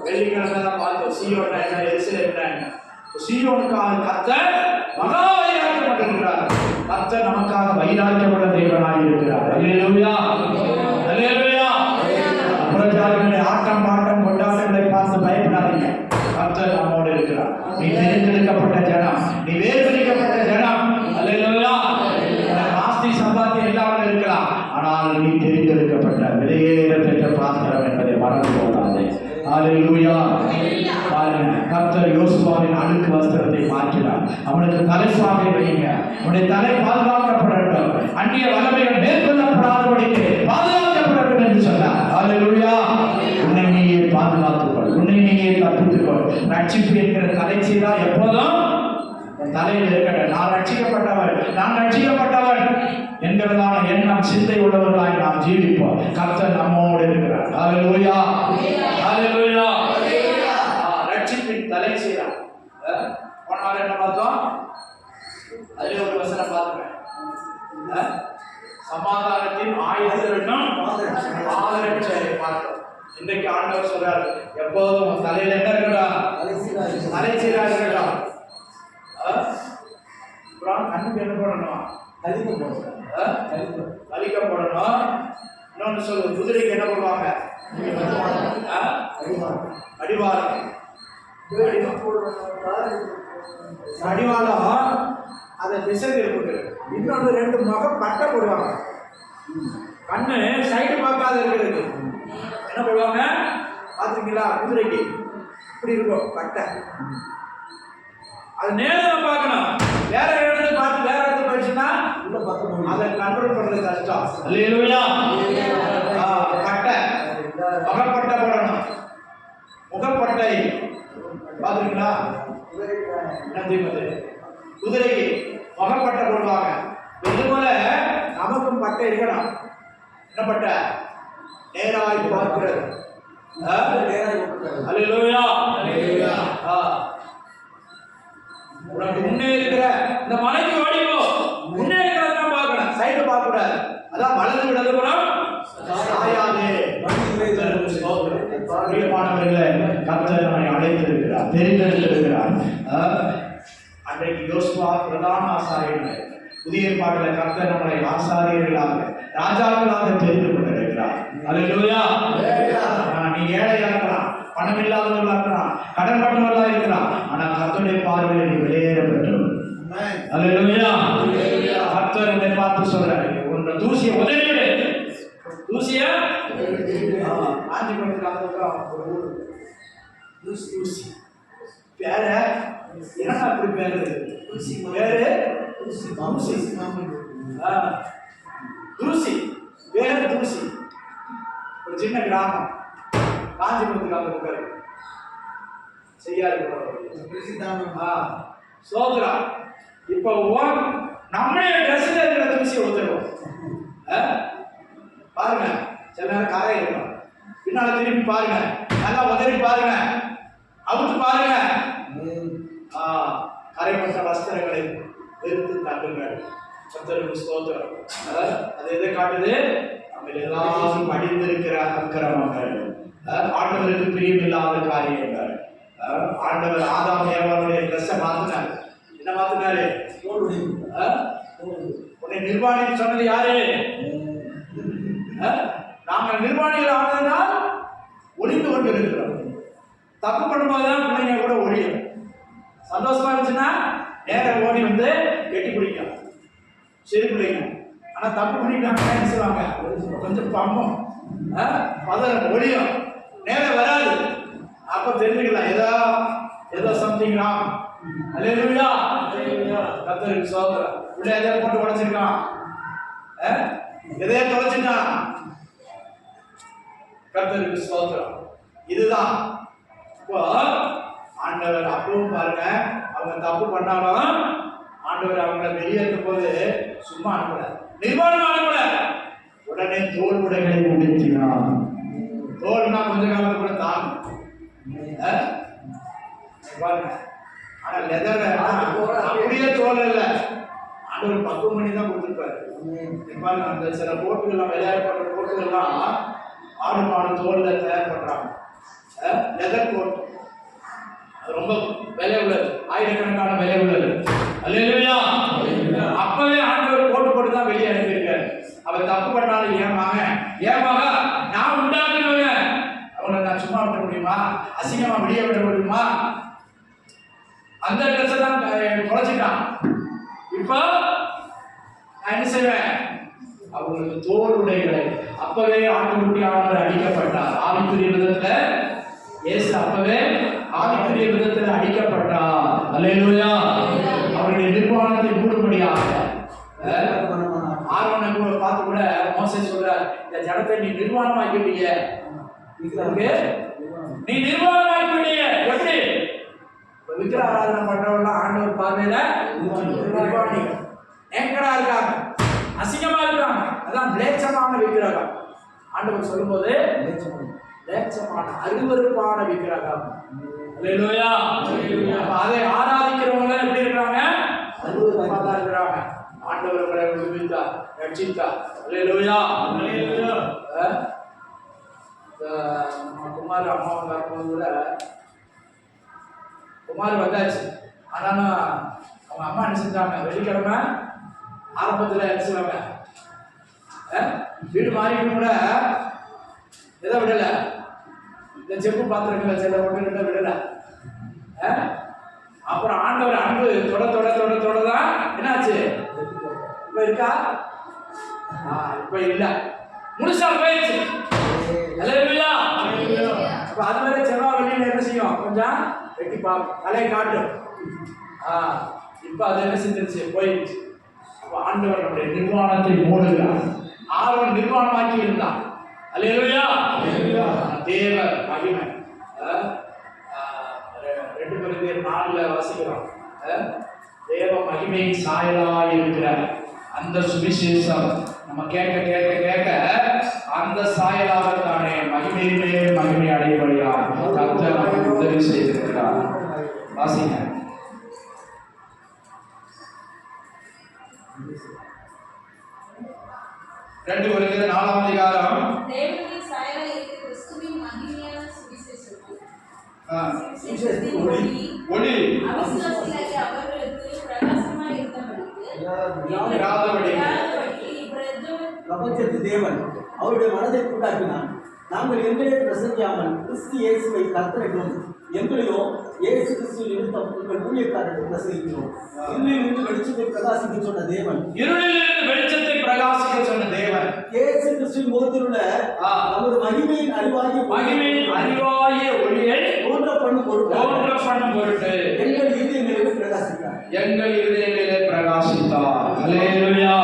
வெள்ளிக்கிழமை தான் பார்த்தோம் சீயோன் என்ன, எருசலேம் என்ன. சீயோனுக்காக கர்த்தர் மகா வைராக்கியம் கொண்டிருக்கிறார். கர்த்தர் நமக்காக வைராக்கியமுள்ள தேவனாய் இருக்கிறார். அல்லேலூயா, அல்லேலூயா. புறஜாதிகளுடைய ஆட்டம் பாட்டம் கொண்டாட்டங்களை பார்த்து பயப்படாதீங்க. கர்த்தர் நம்மோடு இருக்கிறார். நீ தேர்ந்தெடுக்கப்பட்ட ஜனம், நீ வேறுபடுத்தப்பட்ட ஜனம். அல்லேலூயா. ஆஸ்தி சம்பாத்தியம் இல்லாமல் இருக்கலாம், ஆனால் நீ தெரிந்தெடுக்கப்பட்ட விலையேற பெற்ற பாத்திரம் என்பதை மறந்து போகாதே. அல்லேலூயா. பாருங்க, கர்த்தர் யோசுவாவின் அழுக்கு வஸ்திரத்தை மாற்றினார். அவனுக்கு தலைசாகை வைங்க, உன்னுடைய தலை பாதுகாக்கப்படட்டும், அந்நிய வல்லமைகள் மேற்கொள்ளப்படாதபடிக்கு பாதுகாக்கப்படட்டும் என்று சொன்னார். அல்லேலூயா. உன்னை நீயே பாதுகாத்துக்கொள், உன்னை நீயே தப்பித்துக்கொள். ரட்சிப்பு என்கிற தலைச்சீரா எப்போதும் தலையில் இருக்கட்டும். நான் ரட்சிக்கப்பட்டவன், நான் ரட்சிக்கப்பட்டவன் என்கிறதான எண்ணம் சிந்தை உள்ளவர்களாய் நாம் ஜீவிப்போம். கர்த்தர் நம்மோடு இருக்கிறார். அல்லேலூயா, அல்லேலூயா. ரட்சிப்பின் தலைச்சீரா. போன வாரம் என்ன பார்த்தோம்? அதிலே ஒரு வசனம் பார்த்துங்க, சமாதானத்தின் ஆயுதம் பாதரட்சையை பார்த்தோம். இன்றைக்கு ஆண்டவர் சொல்றாரு, எப்போதும் தலையில என்ன இருக்கா? தலைச்சீரா இருக்கா. அப்புறம் கண்ணுக்கு என்ன போடணும்? கலிக்க போடணும். இன்னொன்னு சொல்லு, குதிரைக்கு என்ன பண்ணுவாங்க? அடிவாரம். அடிவாரம் அதை பிசகு இருக்குது. இன்னொன்று 2 முகம் பட்டை போடுவாங்க. கண்ணு சைடு பார்க்காத இருக்கிறது என்ன போடுவாங்க பாத்துருக்கீங்களா? குதிரைக்கு இப்படி இருக்கும் பட்டை. அது நேரம் பார்க்கணும். வேற இடத்துல பார்த்து வேற இடத்துல போயிடுச்சுன்னா அதை கண்ட்ரோல் பண்றது கஷ்டம். அல்லேலூயா. பட்டை, முகப்பட்டை போடணும். முகப்பட்டை பாத்துருக்கீங்களா? குதிரைக்கு முகப்பட்டை போடுவாங்க. இது போல நமக்கும் பட்டை இருக்கணும். என்ன பட்டை? நேராய் பார்க்கிறது. அல்லேலூயா. உனக்கு முன்னே இருக்கிற இந்த மலைக்கு ஓடிப்போ, முன்னே இருக்கிறத பார்க்கணும், சைடு பார்க்க கூடாது. அதான் வலது இடதுபுறம் சாயாதே. பிரியமானவர்களே, கர்த்தர் நம்மை அழைத்திருக்கிறார், தெரிந்தெடுத்திருக்கிறார். அன்றைக்கு யோசுவா பிரதான ஆசாரியர்கள், புதிய ஏற்பாட்டில கர்த்தர் நம்மளை ஆசாரியர்களாக ராஜாக்களாக தெரிந்து கொண்டிருக்கிறார். அல்லேலூயா. நீ ஏழையா இருக்கலாம், பணம் இல்லாதவர்களா இருக்கலாம், கடன் பட்டவர்களா இருக்கலாம், ஆனா கர்த்தருடைய பார்வையில் நீ வெளியேற பெற்றோம். அல்லேலூயா. கர்த்தர் என்னை பார்த்து சொல்றாரு, உன்னை தூசியை உதவிடு. தூசியா காஞ்சிபுரத்துக்கு ஒரு ஊர் தூசி பேர என்ன அப்படி பேரு பேரு தூசி வேறு தூசி. ஒரு சின்ன கிராமம் காஞ்சிபுரத்துக்கு அந்த இருக்காரு செய்யாது சோதரா. இப்போ நம்மளே ட்ரெஸ்ல இருக்கிற தூசி ஒத்துருவோம். பாருங்க, சில நேரம் காரை இருக்கும், பின்னால திரும்பி பாருங்க, நல்லா உதறி பாருங்க, அவுத்து பாருங்க. கரைப்பட்ட வஸ்திரங்களை வெறுத்து தட்டுங்கள். கர்த்தருக்கு ஸ்தோத்திரம். அது எதை காட்டுது? நம்ம எல்லாரும் படிந்திருக்கிற அக்கிரமங்கள், ஆண்டவருக்கு பிரியமில்லாத காரியங்கள். ஆண்டவர் ஆதாம் ஏவாளுடைய ட்ரெஸ்ஸை மாத்தினார். என்ன மாத்தினாரு? உன்னை நிர்வாணி சொன்னது யாரு? நாங்கள் நிர்வாணிகள் ஆனதுனால் ஒளிந்து கொண்டு இருக்கிறோம். தப்பு பண்ணும்போதுதான் பிள்ளைங்க கூட ஒழியும். சந்தோஷமா இருந்துச்சுன்னா நேரம் ஓடி வந்து கெட்டி பிடிக்கும் சரி பிள்ளைங்க. ஆனா தப்பு பண்ணிட்டாங்க என்ன செய்வாங்க? கொஞ்சம் பம்பம் பதறம் ஒழியும், நேரம் வராது. அப்ப தெரிஞ்சுக்கலாம் ஏதோ சம்திங் ராங். அல்லேலூயா. கர்த்தருக்கு ஸ்தோத்திரம். பிள்ளை எதை போட்டு உடைச்சிருக்கான், எதைய தொலைச்சிட்டான். கர்த்தருக்கு ஸ்தோத்திரம். இதுதான் இப்போ ஆண்டவர் அப்பவும் பாருங்க, அவங்க தப்பு பண்ணாலும் ஆண்டவர் அவங்களை வெளியேற்றும் போது சும்மா அனுப்பல, நிர்வாணம் அனுப்பல, உடனே தோல் உடைகளை உடுத்தினான். தோல்னா கொஞ்ச காலத்துல கூட தாங்கும் பாருங்க. ஆனா லெதர் அப்படியே தோல் இல்ல, ஆண்டவர் 10 மணி தான் கொடுத்துருப்பாரு. பாருங்க, அந்த சில போட்டுகள்லாம் விளையாடப்படுற போட்டுகள்லாம் ஆடு மாடு தோல்ல தயார் பண்றாங்க, லெதர் கோட். அது ரொம்ப விலை உள்ளது, ஆயிரக்கணக்கான விலை உள்ளது. அல்லேலூயா. அப்பவே ஆண்டவர் போட்டு தான் வெளியே அனுப்பியிருக்காரு. அவர் தப்பு பண்ணாலும் ஏமாக நான் உண்டாக்குறவங்க அவனை நான் சும்மா விட முடியுமா? அசிங்கமா வெளியே விட முடியுமா? அந்த ட்ரெஸ்ஸை தான் குறைச்சிட்டான். இப்போ நான் என்ன செய்வேன்? அவங்களுக்கு தோல் உடைகளை. அப்பவே ஆட்டுக்குட்டியானவர் அடிக்கப்பட்டார் ஆவிக்குரிய விதத்துல. இயேசு அப்பவே ஆவிக்குரிய விதத்துல அடிக்கப்பட்டார். அல்லேலூயா. அவருடைய நிர்வாணத்தை மூடும்படியாக ஆர்வனை கூட பார்த்து கூட மோசே சொல்றார், இந்த ஜனத்தை நீ நிர்வாணமாக்கிட்டீங்க, நீ நிர்வாணமாக்கிட்டீங்க. எப்படி? விக்கிர ஆராதனை பண்றவங்க ஆண்டவர் பார்வையில நிர்வாணிகள் நேக்கடா இருக்காங்க, அசிங்கமா இருக்காங்க. அதான் லேச்சமான விக்கிரகம். ஆண்டவர் சொல்லும் போது லேச்சமான அருவருப்பான விக்கிரகம். அல்லேலூயா. அதை ஆராதிக்கிறவங்க எப்படி இருக்காங்க? அருவருப்பா தான் இருக்கிறாங்க. ஆண்டவர்களை விடுவித்தார், ரட்சித்தார். அல்லேலூயா. குமார் அம்மாவும் வரும்போது கூட குமார் வந்தாச்சு. ஆனாலும் அவங்க அம்மா என்ன செஞ்சாங்க? வெள்ளிக்கிழமை ஆரம்பத்தில் என்ன செய்வாங்க? வீடு மாறிட்டு கூட எதை விடல, இந்த செப்பு பாத்திரங்களை சில ஒன்று விடல. அப்புறம் ஆண்டவர் அன்பு தொட தொட தொட தொடதான் என்னாச்சு? இப்ப இருக்கா? இப்ப இல்ல, முழுசா போயிடுச்சு. அல்லேலூயா. அப்ப அது மாதிரி செவ்வாய் வெள்ளியில என்ன செய்யும்? கொஞ்சம் வெட்டி பார்க்கும், தலையை காட்டும். இப்ப அது என்ன செஞ்சிருச்சு? போயிடுச்சு. அப்ப ஆண்டவர் நம்முடைய நிர்வாணத்தை மூடுகிறார். ஆர்வம் நிர்வாணமாக்கி இருந்தான். அல்லேலூயா. தேவ மகிமை. 2 கொரிந்தியர் 4 வாசிக்கிறோம். தேவ மகிமையின் சாயலாய் இருக்கிறார். அந்த சுவிசேஷம் நம்ம கேட்க கேட்க கேட்க அந்த சாயலாகத்தானே மகிமையிலே மகிமை அடைபடியார் கர்த்தர் நமக்கு உதவி செய்திருக்கிறார். வாசிங்க. ரெண்டு கொரிந்தியர் 4ஆம் அதிகாரம். தேவனுடைய சாயலாய் இருக்கிற கிறிஸ்துவின் மகிமையான சுவிசேஷம் ஒளி அவிசுவாசிகளாகிய அவர்களுக்கு பிரகாசமாய் பிரபஞ்சத்து தேவன் அவருடைய மனதை உண்டாக்கினான். நாங்கள் எங்களையே பிரசங்கியாமல் கிறிஸ்து இயேசுவை கர்த்தர் என்றும் எங்களையோ இயேசு கிறிஸ்து நிமித்தம் உங்கள் ஊழியக்காரர்கள் பிரசங்கிக்கிறோம். இருளிலிருந்து வெளிச்சத்தை பிரகாசிக்க சொன்ன தேவன், இருளிலிருந்து வெளிச்சத்தை பிரகாசிக்க சொன்ன தேவன், இயேசு கிறிஸ்துவின் முகத்தில் உள்ள நமது மகிமையின் அறிவாகிய ஒளியை தோன்ற பண்ணும் பொருட்டு எங்கள் இதயங்களிலே பிரகாசித்தார். எங்கள் இதயங்களிலே பிரகாசித்தார். அல்லேலூயா.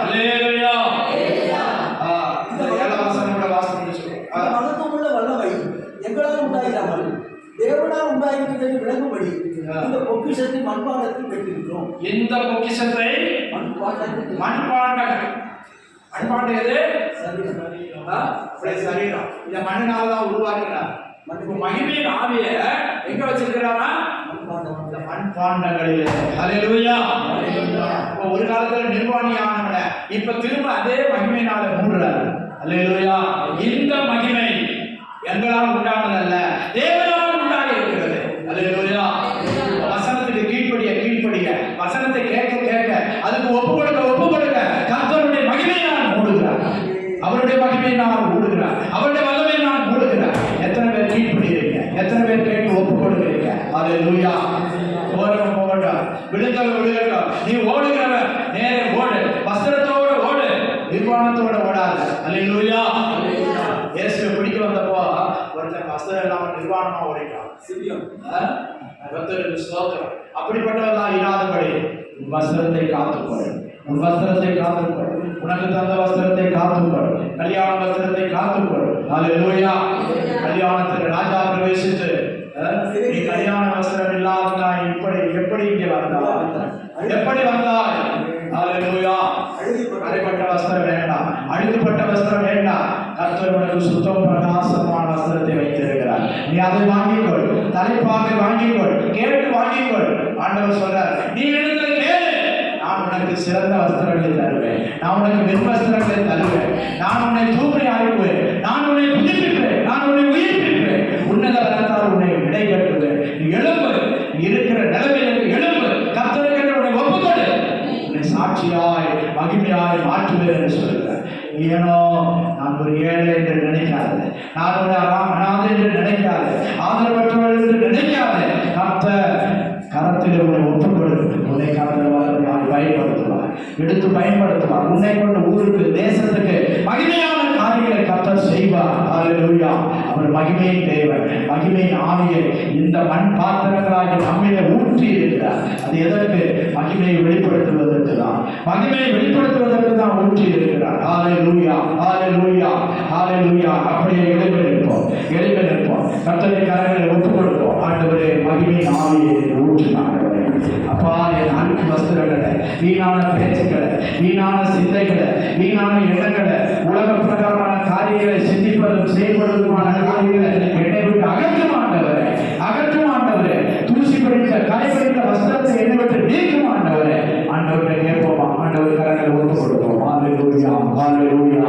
அல்லேலூயா. இந்த 7ஆம் வசனோட வாசனை சொல்லுங்க. மகத்துவமுள்ள வல்லமை எங்களால் உண்டாயிராமல் தேவனால் உண்டாகிறது என்று விளங்கும்படி இந்த பொக்கிஷத்தை மண்பாண்டத்தில் பெற்றிருக்கிறோம். இந்த பொக்கிஷத்தை மண்பாண்டம் எது? சரீரம். இந்த மண்ணினால தான் உருவாக்கினார். மகிமையின் ஆவியை எங்க வச்சிருக்கிறாரா? இந்த மண்பாண்டங்களிலே. அல்லேலூயா. ஒரு காலத்துல நிர்வாணியானவன இப்ப திரும்ப அதே மகிமையினால மூடுறாரு. அல்லேலூயா. இந்த மகிமை எங்களால் உண்டானதல்ல, தேவனால் உண்டாகி இருக்கிறது. அல்லேலூயா. வசனத்துக்கு கீழ்ப்படிய வசனத்தை கேட்க கேட்க அதுக்கு ஒப்பு கொடுக்க கர்த்தருடைய மகிமையை நான் மூடுகிறார். அவருடைய மகிமையை நான் மூடுகிறார். அவருடைய வல்லமையை நான் மூடுகிறார். எத்தனை பேர் கீழ்ப்படுகிறீங்க? எத்தனை பேர் கேட்டு ஒப்பு கொடுக்கிறீங்க? அல்லேலூயா. ஓரங்க போகட்டும், விழுங்கட்டும். நீ ஓடுகிறவன் நேரே ஓடு, வஸ்திரத்தோடு ஓடு, நிர்வாணத்தோட ஓடாது. அல்லேலூயா. இயேசுவை பிடிக்க வந்தப்போ ஒருத்தன் வஸ்திரம் இல்லாம நிர்வாணமா ஓடிட்டான். சிரியம். கர்த்தருக்கு ஸ்தோத்திரம். அப்படிப்பட்டவர்களா இராதபடி வஸ்திரத்தை காத்துக்கொள். உன் வஸ்திரத்தை காத்துக்கொள், உனக்கு தந்த வஸ்திரத்தை காத்துக்கொள், கல்யாண வஸ்திரத்தை காத்துக்கொள். ஹல்லேலூயா. கல்யாணத்துக்கு ராஜா பிரவேசித்து நீ கல்யாண வஸ்திரம் இல்லாத எப்படி இங்கே வந்தாய், எப்படி வந்தாய்? ஹல்லேலூயா. அரைப்பட்ட வஸ்திரம் வேண்டாம், அழுதுபட்ட வஸ்திரம் வேண்டாம். கர்த்தர் உனக்கு சுத்தம் பிரகாசமான வஸ்திரத்தை வைத்திருக்கிறார். நீ அதை வாங்கிக்கொள், தலைப்பாகை வாங்கிக்கொள், கேட்டு வாங்கிக்கொள். ஆண்டவர் சொல்றார், நீ இடத்துல கேளு, நான் உனக்கு சிறந்த வஸ்திரங்களை தருவேன், நான் உனக்கு வெண்வஸ்திரங்களை தருவேன், நான் உன்னை தூய்மையாக்குவேன், நான் உன்னை புதுப்பிப்பேன், நான் உன்னை உயிர்ப்பிப்பேன், உன்னத வரத்தால் உன்னை விடை கட்டுவேன். நீ எழும்பு, நீ இருக்கிற நிலைமையிலிருந்து எழும்பு, கர்த்தருக்கு உன்னை ஒப்புக்கொடு, உன்னை சாட்சியாய் மகிமையாய் மாற்றுவேன் என்று சொல்கிறார். ஏனோ நான் ஒரு ஏழை என்று நினைக்காது, நான் ஒரு அனாதை என்று நினைக்காது, ஆதரவற்றவள் என்று நினைக்காது. கர்த்தர் கரத்தில் உன்னை ஒப்புக்கொடு, உன்னை கர்த்தர் பயன்படுத்துவார், எடுத்து பயன்படுத்துவார். உன்னை கொண்டு ஊருக்கு தேசத்துக்கு மகிமையான காரியங்களை கர்த்தர் செய்வார். ஹல்லேலூயா. அவர் மகிமையின் தேவன், மகிமையின் ஆவியை இந்த மண் பாத்திரங்களாக நம்மிலே ஊற்றி இருக்கிறார். அது எதற்கு? மகிமையை வெளிப்படுத்துவதற்கு தான், மகிமையை வெளிப்படுத்துவதற்கு தான் ஊற்றி இருக்கிறார். ஹல்லேலூயா, ஹல்லேலூயா, ஹல்லேலூயா. அப்படியே எழுப்பி நிற்போம், எழுப்பி நிற்போம், கர்த்தரை கரங்களை ஒப்புக் கொடுப்போம். ஆண்டவரே, மகிமையின் ஆவியை ஊற்றினார். அப்பா, என் அன்பு வஸ்திரங்களை, வீணான பேச்சுக்களை, வீணான சிந்தைகளை, வீணான எண்ணங்களை, உலக பிரகாரமான காரியங்களை சிந்திப்பதும் செயல்படுவதுமான காரியங்களை என்னை விட்டு அகற்றும் ஆண்டவரே, அகற்றும் ஆண்டவரே. தூசி படித்த கரை படித்த வஸ்திரத்தை என்னை விட்டு நீக்கும் ஆண்டவரே. ஆண்டவரை கேட்போமா? ஆண்டவர் கரங்களை ஒப்புக் கொடுப்போம். ஹல்லேலூயா, ஹல்லேலூயா.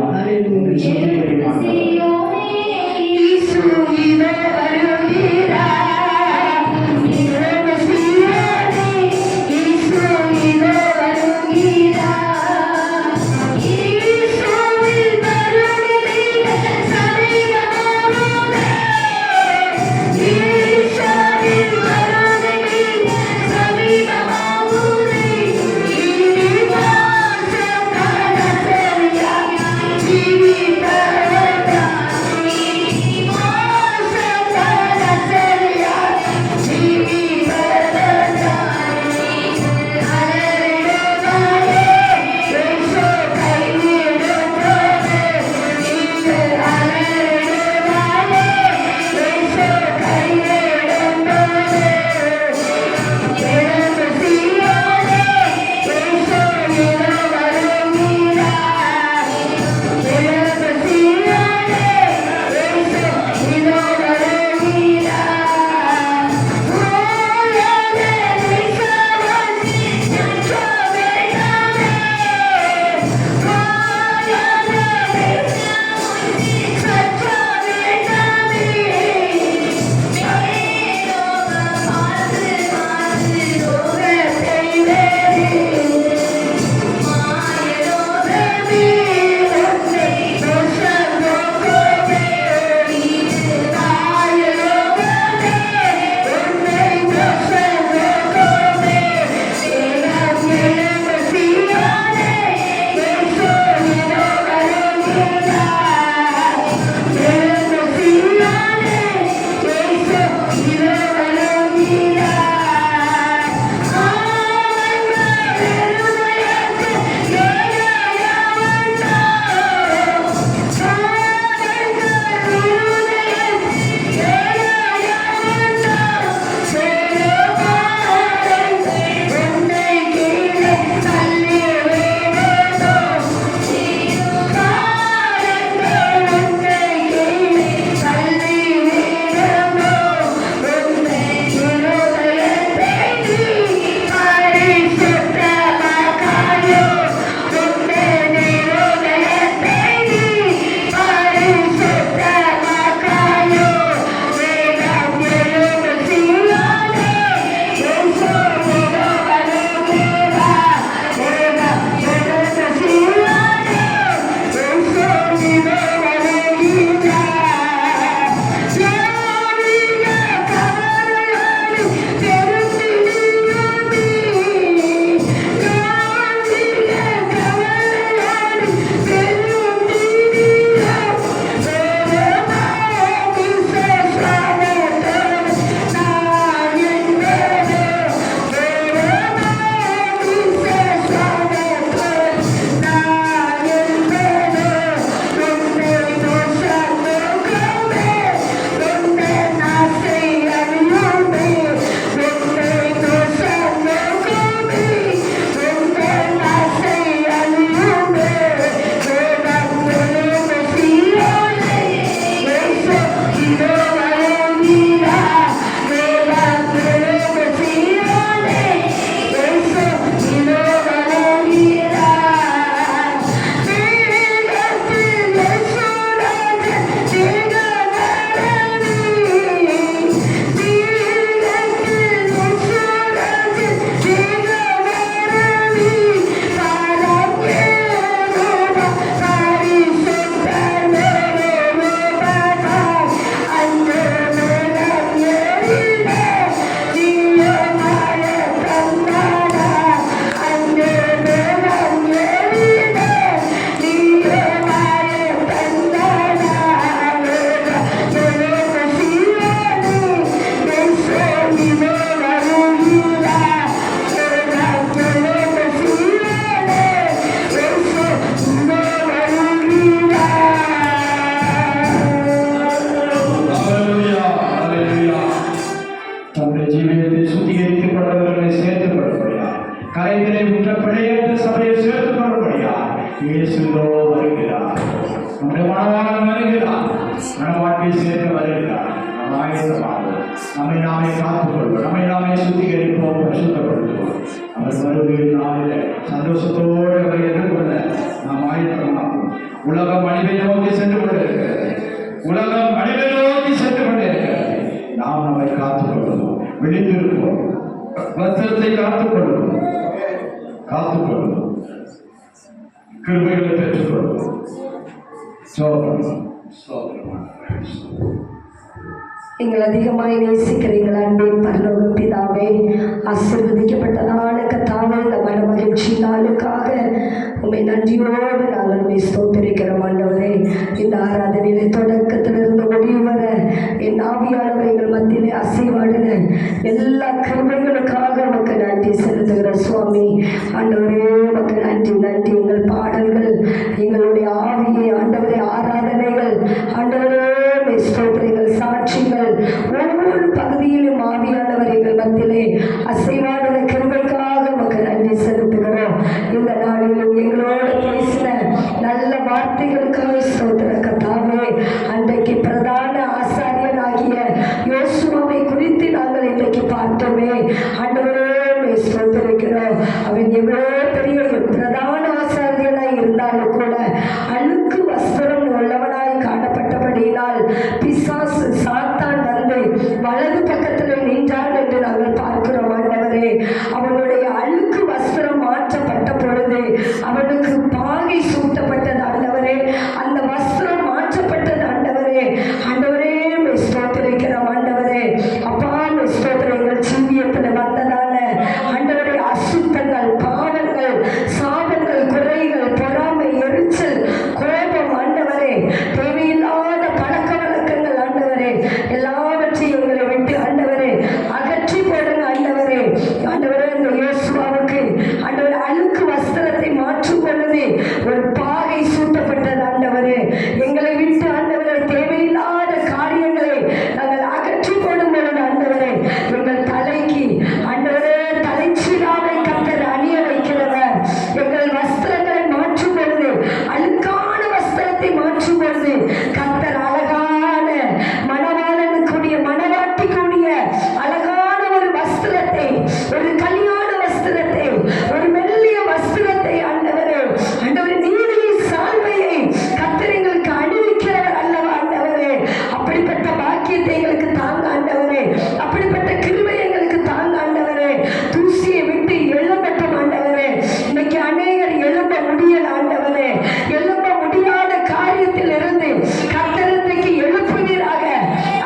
ஒரு நாளில் சந்தோஷத்தோடு அவரை எதிர்கொள்ள நாம் ஆயத்தமாகும். உலகம் அழிவை நோக்கி சென்று கொண்டிருக்கிறது. உலகம் அழிவை நோக்கி சென்று கொண்டிருக்கிறது. நாம் நம்மை காத்துக்கொள்வோம், விழித்திருப்போம், வஸ்திரத்தை காத்துக்கொள்வோம், கிருபைகளை பெற்றுக்கொள்வோம். எங்கள் அதிகமாய் நேசிக்கிறீர்கள் அன்பின் பரலோக பிதாவே, ஆசீர்வதிக்கப்பட்டதான கர்த்தாவே, இந்த மன மகிழ்ச்சி நாளுக்காக உம்மை நன்றியோடு நாங்கள் உம்மை ஸ்தோத்திரிக்கிறோம் ஆண்டவரே. இந்த ஆராதனையிலே தொடக்கத்திலிருந்து முடிவு வர என் ஆவியானவர் எங்கள் மத்தியிலே அசைவாடின எல்லா கிருபைகளுக்காக உமக்கு நன்றி செலுத்துகிற சுவாமி. ஆண்டவரே உமக்கு நன்றி நன்றி. எங்கள் பாடல்கள், எங்களுடைய ஆவியை ஆண்டவரே, ஆராதனைகள் ஆண்டவரே ஸ்தோத்திரங்கள், சாட்சிகள், ஒவ்வொரு பகுதியிலும் ஆவியானவர் எங்கள் மத்தியிலே அசைவாடுகிற கிருபைக்காக உமக்கு நன்றி செலுத்துகிறோம். இந்த நாளிலும் எங்களோடு பேசின நல்ல வார்த்தைகளுக்காக ஸ்தோத்திர கர்த்தாவே. அன்றைக்கு பிரதான ஆசாரியனாகிய யோசுவாவை குறித்து நாங்கள் இன்றைக்கு பார்த்தோமே ஆண்டவரே, ஸ்தோத்திரிக்கிறோம். அவன் எவ்வளோ பெரிய பிரதான ஆசாரியனாய் இருந்தாலும் கூட அழுக்கு வஸ்திரம் உள்ளவனாய் காணப்பட்டபடியினால் பிசாசு சாத்தான் வந்து வலது பக்கத்தில் நின்றான் என்று நாங்கள் பார்க்கிறோம் ஆண்டவரே. அவனுடைய அழுக்கு வஸ்திரம் மாற்றப்பட்ட பொழுது அவனுக்கு பாகை சூட்டப்பட்டது ஆண்டவரே. அந்த வஸ்திரம் மாற்றப்பட்டது ஆண்டவரே. ஆண்டவரே ஸ்தோத்திரிக்கிறோம் ஆண்டவரே. அப்பா ஸ்தோத்திரங்கள் ஜீவியத்தில் வந்ததான ஆண்டவரே அசுத்தங்கள், பாவங்கள், சாபங்கள், குறைகள், பொறாமை, எரிச்சல், கோபம் ஆண்டவரே, தேவையில்லாத பழக்க வழக்கங்கள் ஆண்டவரே, எல்லாவற்றையும் எங்களை விட்டு ஆண்டவரே அகற்றி போடுங்க ஆண்டவரே. ஆண்டவரே இந்த இயேசுவாவுக்கு ஆண்டவரே அழுக்கு வஸ்திரத்தை மாற்றும் பொழுது ஒரு பாகை சூட்டப்பட்டது ஆண்டவரே. எங்களை விட்டு ஆண்டவரே தேவையில்லாத காரியங்களை நாங்கள் அகற்றி போடும் பொழுது ஆண்டவரே எங்கள் தலைக்கு ஆண்டவரே தலைச்சீராவை கர்த்தர் அணிய வைக்கிறவர். எங்கள் வஸ்திரங்களை மாற்றும் பொழுது, அழுக்கான வஸ்திரத்தை மாற்றும் பொழுது கர்த்தர் அழகான மணவாளனுக்குரிய மணவாட்டிக்குரிய அழகான ஒரு வஸ்திரத்தை, ஒரு கல்யாண வஸ்திரத்தை, ஒரு மெல்லிய வஸ்திரத்தை ஆண்டவரே, ஆண்டவரே நீதியின் சால்வையை கர்த்தர் எங்களுக்கு அணிவிக்கிறவர் அல்லவா ஆண்டவரே. அப்படிப்பட்ட பாக்கியத்தை எங்களுக்கு தாங்க ஆண்டவரே. அப்படிப்பட்ட கிருபை எங்களுக்கு தாங்க ஆண்டவரே. தூசியை விட்டு எழும்பட்டும் ஆண்டவரே. இன்னைக்கு அநேகர் எழும்ப முடியல ஆண்டவரே. எழும்ப முடியாத காரியத்தில் இருந்து கர்த்தர் இன்றைக்கு எழுப்புவீராக.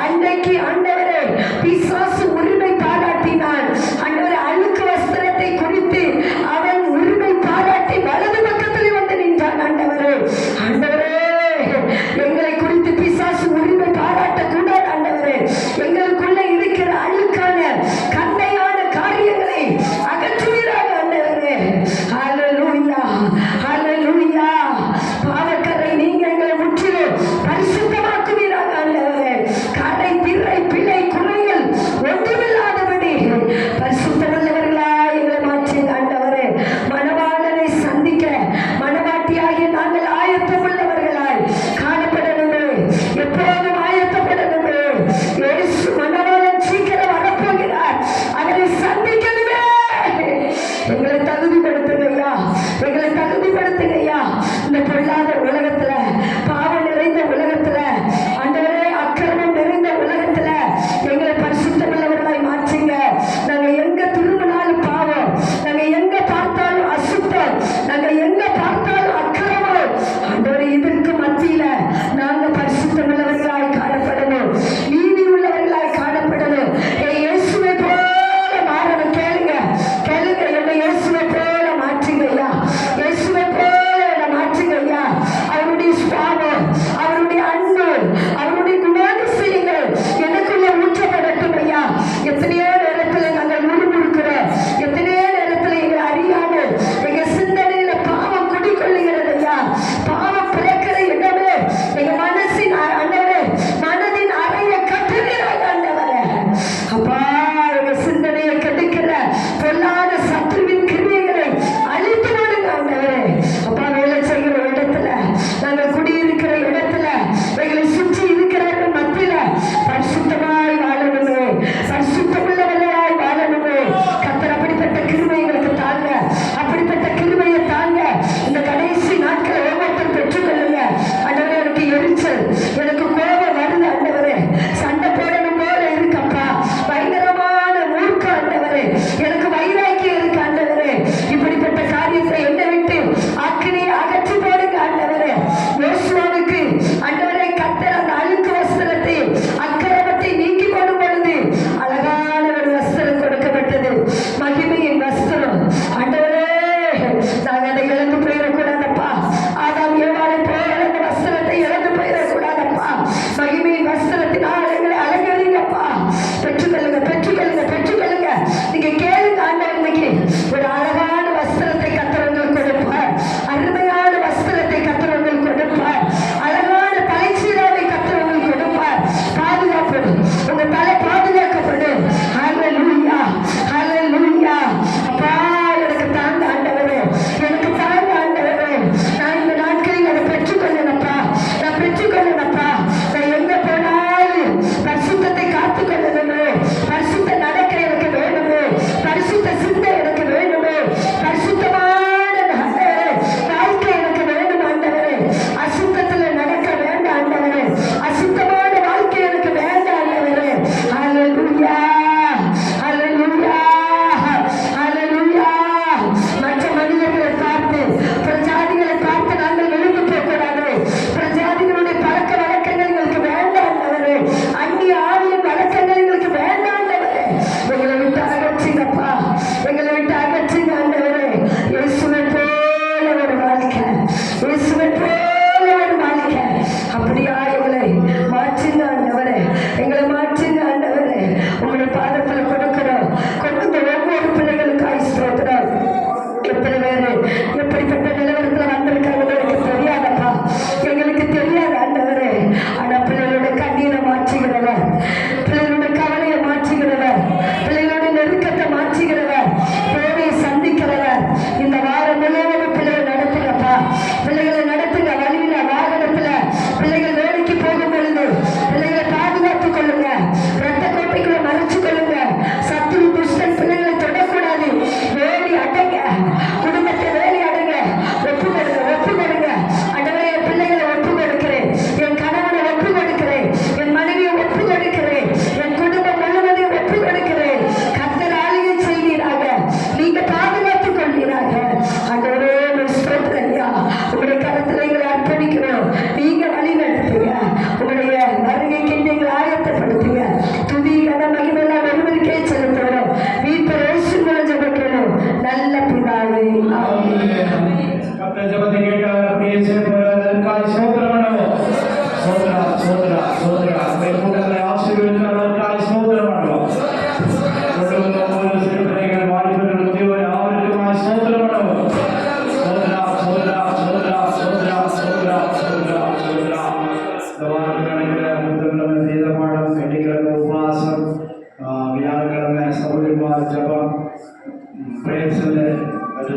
அன்றைக்கு ஆண்டவரே பிசாசு உரிமை பாராட்டினான் ஆண்டவரே. அழுக்கு வஸ்திரத்தை குறித்து அவன் உரிமை பாராட்டி வலது பக்கத்தில் வந்து நின்றான் ஆண்டவரே. ஆண்டவரே எங்களை குறித்து பிசாசு உரிமை பாராட்டக்கூடாது ஆண்டவரே. எங்களுக்குள்ள இருக்கிற அழுக்கான கண்ணையான காரியங்களை அகற்றுவீராக ஆண்டவரே. ஹல்லேலூயா, ஹல்லேலூயா. பாவக்கரை நீங்க எங்களை முற்றிலும் பரிசுத்தமாக்குவீராக ஆண்டவரே. கடை, திரை, பிழை, குறைகள் ஒன்றுமில்லாதபடி பரிசுத்தமுள்ளவர்களா எங்களை மாற்றுங்க ஆண்டவரே. மணவாளனை சந்திக்க மணவாட்டியாகிய நாங்கள் ஆயத்தமுள்ளவர்களாய் காணப்படணுமே, எப்போதும் ஆயத்தப்படணுமே. இயேசு மணவாளன் சீக்கிரம் வரப்போகிறார். அவரை சந்திக்கணுமே. எங்களை தகுதிப்படுத்துங்கய்யா, எங்களை தகுதிப்படுத்துங்கய்யா. இந்த பொல்லாத உலகத்துல, பாவம் நிறைந்த உலகத்துல ஆண்டவரே, அக்கிரமம் நிறைந்த உலகத்துல எங்களை பரிசுத்தமுள்ளவர்களாய் மாற்றுங்க. நாங்க எங்க திரும்பினாலும் பாவம், நாங்க எங்க பார்த்தாலும் அசுத்தம், நாங்க எங்க பார்த்தாலும் அக்கிரமம் ஆண்டவரே. இதற்கு மத்தியில நாங்க பரிசுத்தமுள்ளவர்களாய் காணப்படணும், நீதி உள்ளவர்களாய் காணப்படணும். இயேசுவை போல மாறணும். கேளுங்க கேளுங்க, என்னை இயேசுவை போல மாற்றுங்க ஐயா. இயேசுவை போல என்னை மாற்றுங்க ஐயா.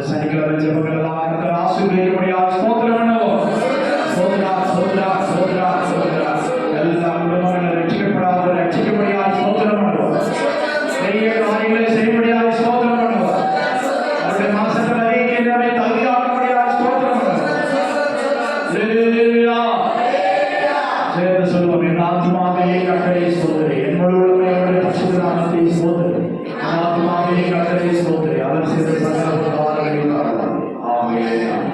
சனிக்கிழமை ஜெபங்கள் எல்லாம் கர்த்தர் ஆசீர்வதிக்கும்படியாக ஸ்தோத்திரம் பண்ணுவோம். சோத்ரா சோத்ரா சோத்ரா சோத்ரா. எல்லா குடும்பங்களும் ரட்சிக்கப்படாத ரட்சிக்கும்படியாக ஸ்தோத்திரம் பண்ணுவோம். பெரிய காரியங்களை செய்யும்படியாக ஸ்தோத்திரம் பண்ணுவோம். அவருடைய மாசங்கள் அறிவிக்கின்றவை தகுதியாக்கும்படியாக ஸ்தோத்திரம் பண்ணுவோம். ஹல்லேலூயா. சேர்ந்து சொல்லுவோம். என் ஆத்துமாவே கர்த்தரை ஸ்தோத்திரி, என் முழு உள்ளமையோடு பரிசுத்த நாமத்தை ஸ்தோத்திரி. என் ஆத்துமாவே கர்த்தரை ஸ்தோத்திரி, அவர் செய்த சகல உபகாரங்களையும் மறவாதே. ஆமென்.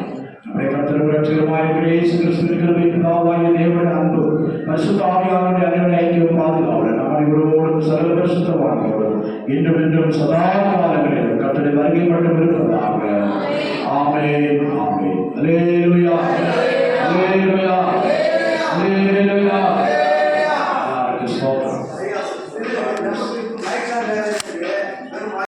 நம்முடைய கர்த்தரும் இரட்சகருமாகிய இயேசு கிறிஸ்துவின் கிருபை, பிதாவாகிய தேவனுடைய அன்பு, பரிசுத்த ஆவியானவருடைய அன்பின் ஐக்கியம், பாதுகாவலும் நம் அனைவரோடும் சகல பரிசுத்தவான்களோடும் இன்றும் என்றும் சதா காலங்களிலும் கர்த்தருடைய வருகை மட்டும் இருப்பதாக. ஆமென். ஆமென். அல்லேலூயா.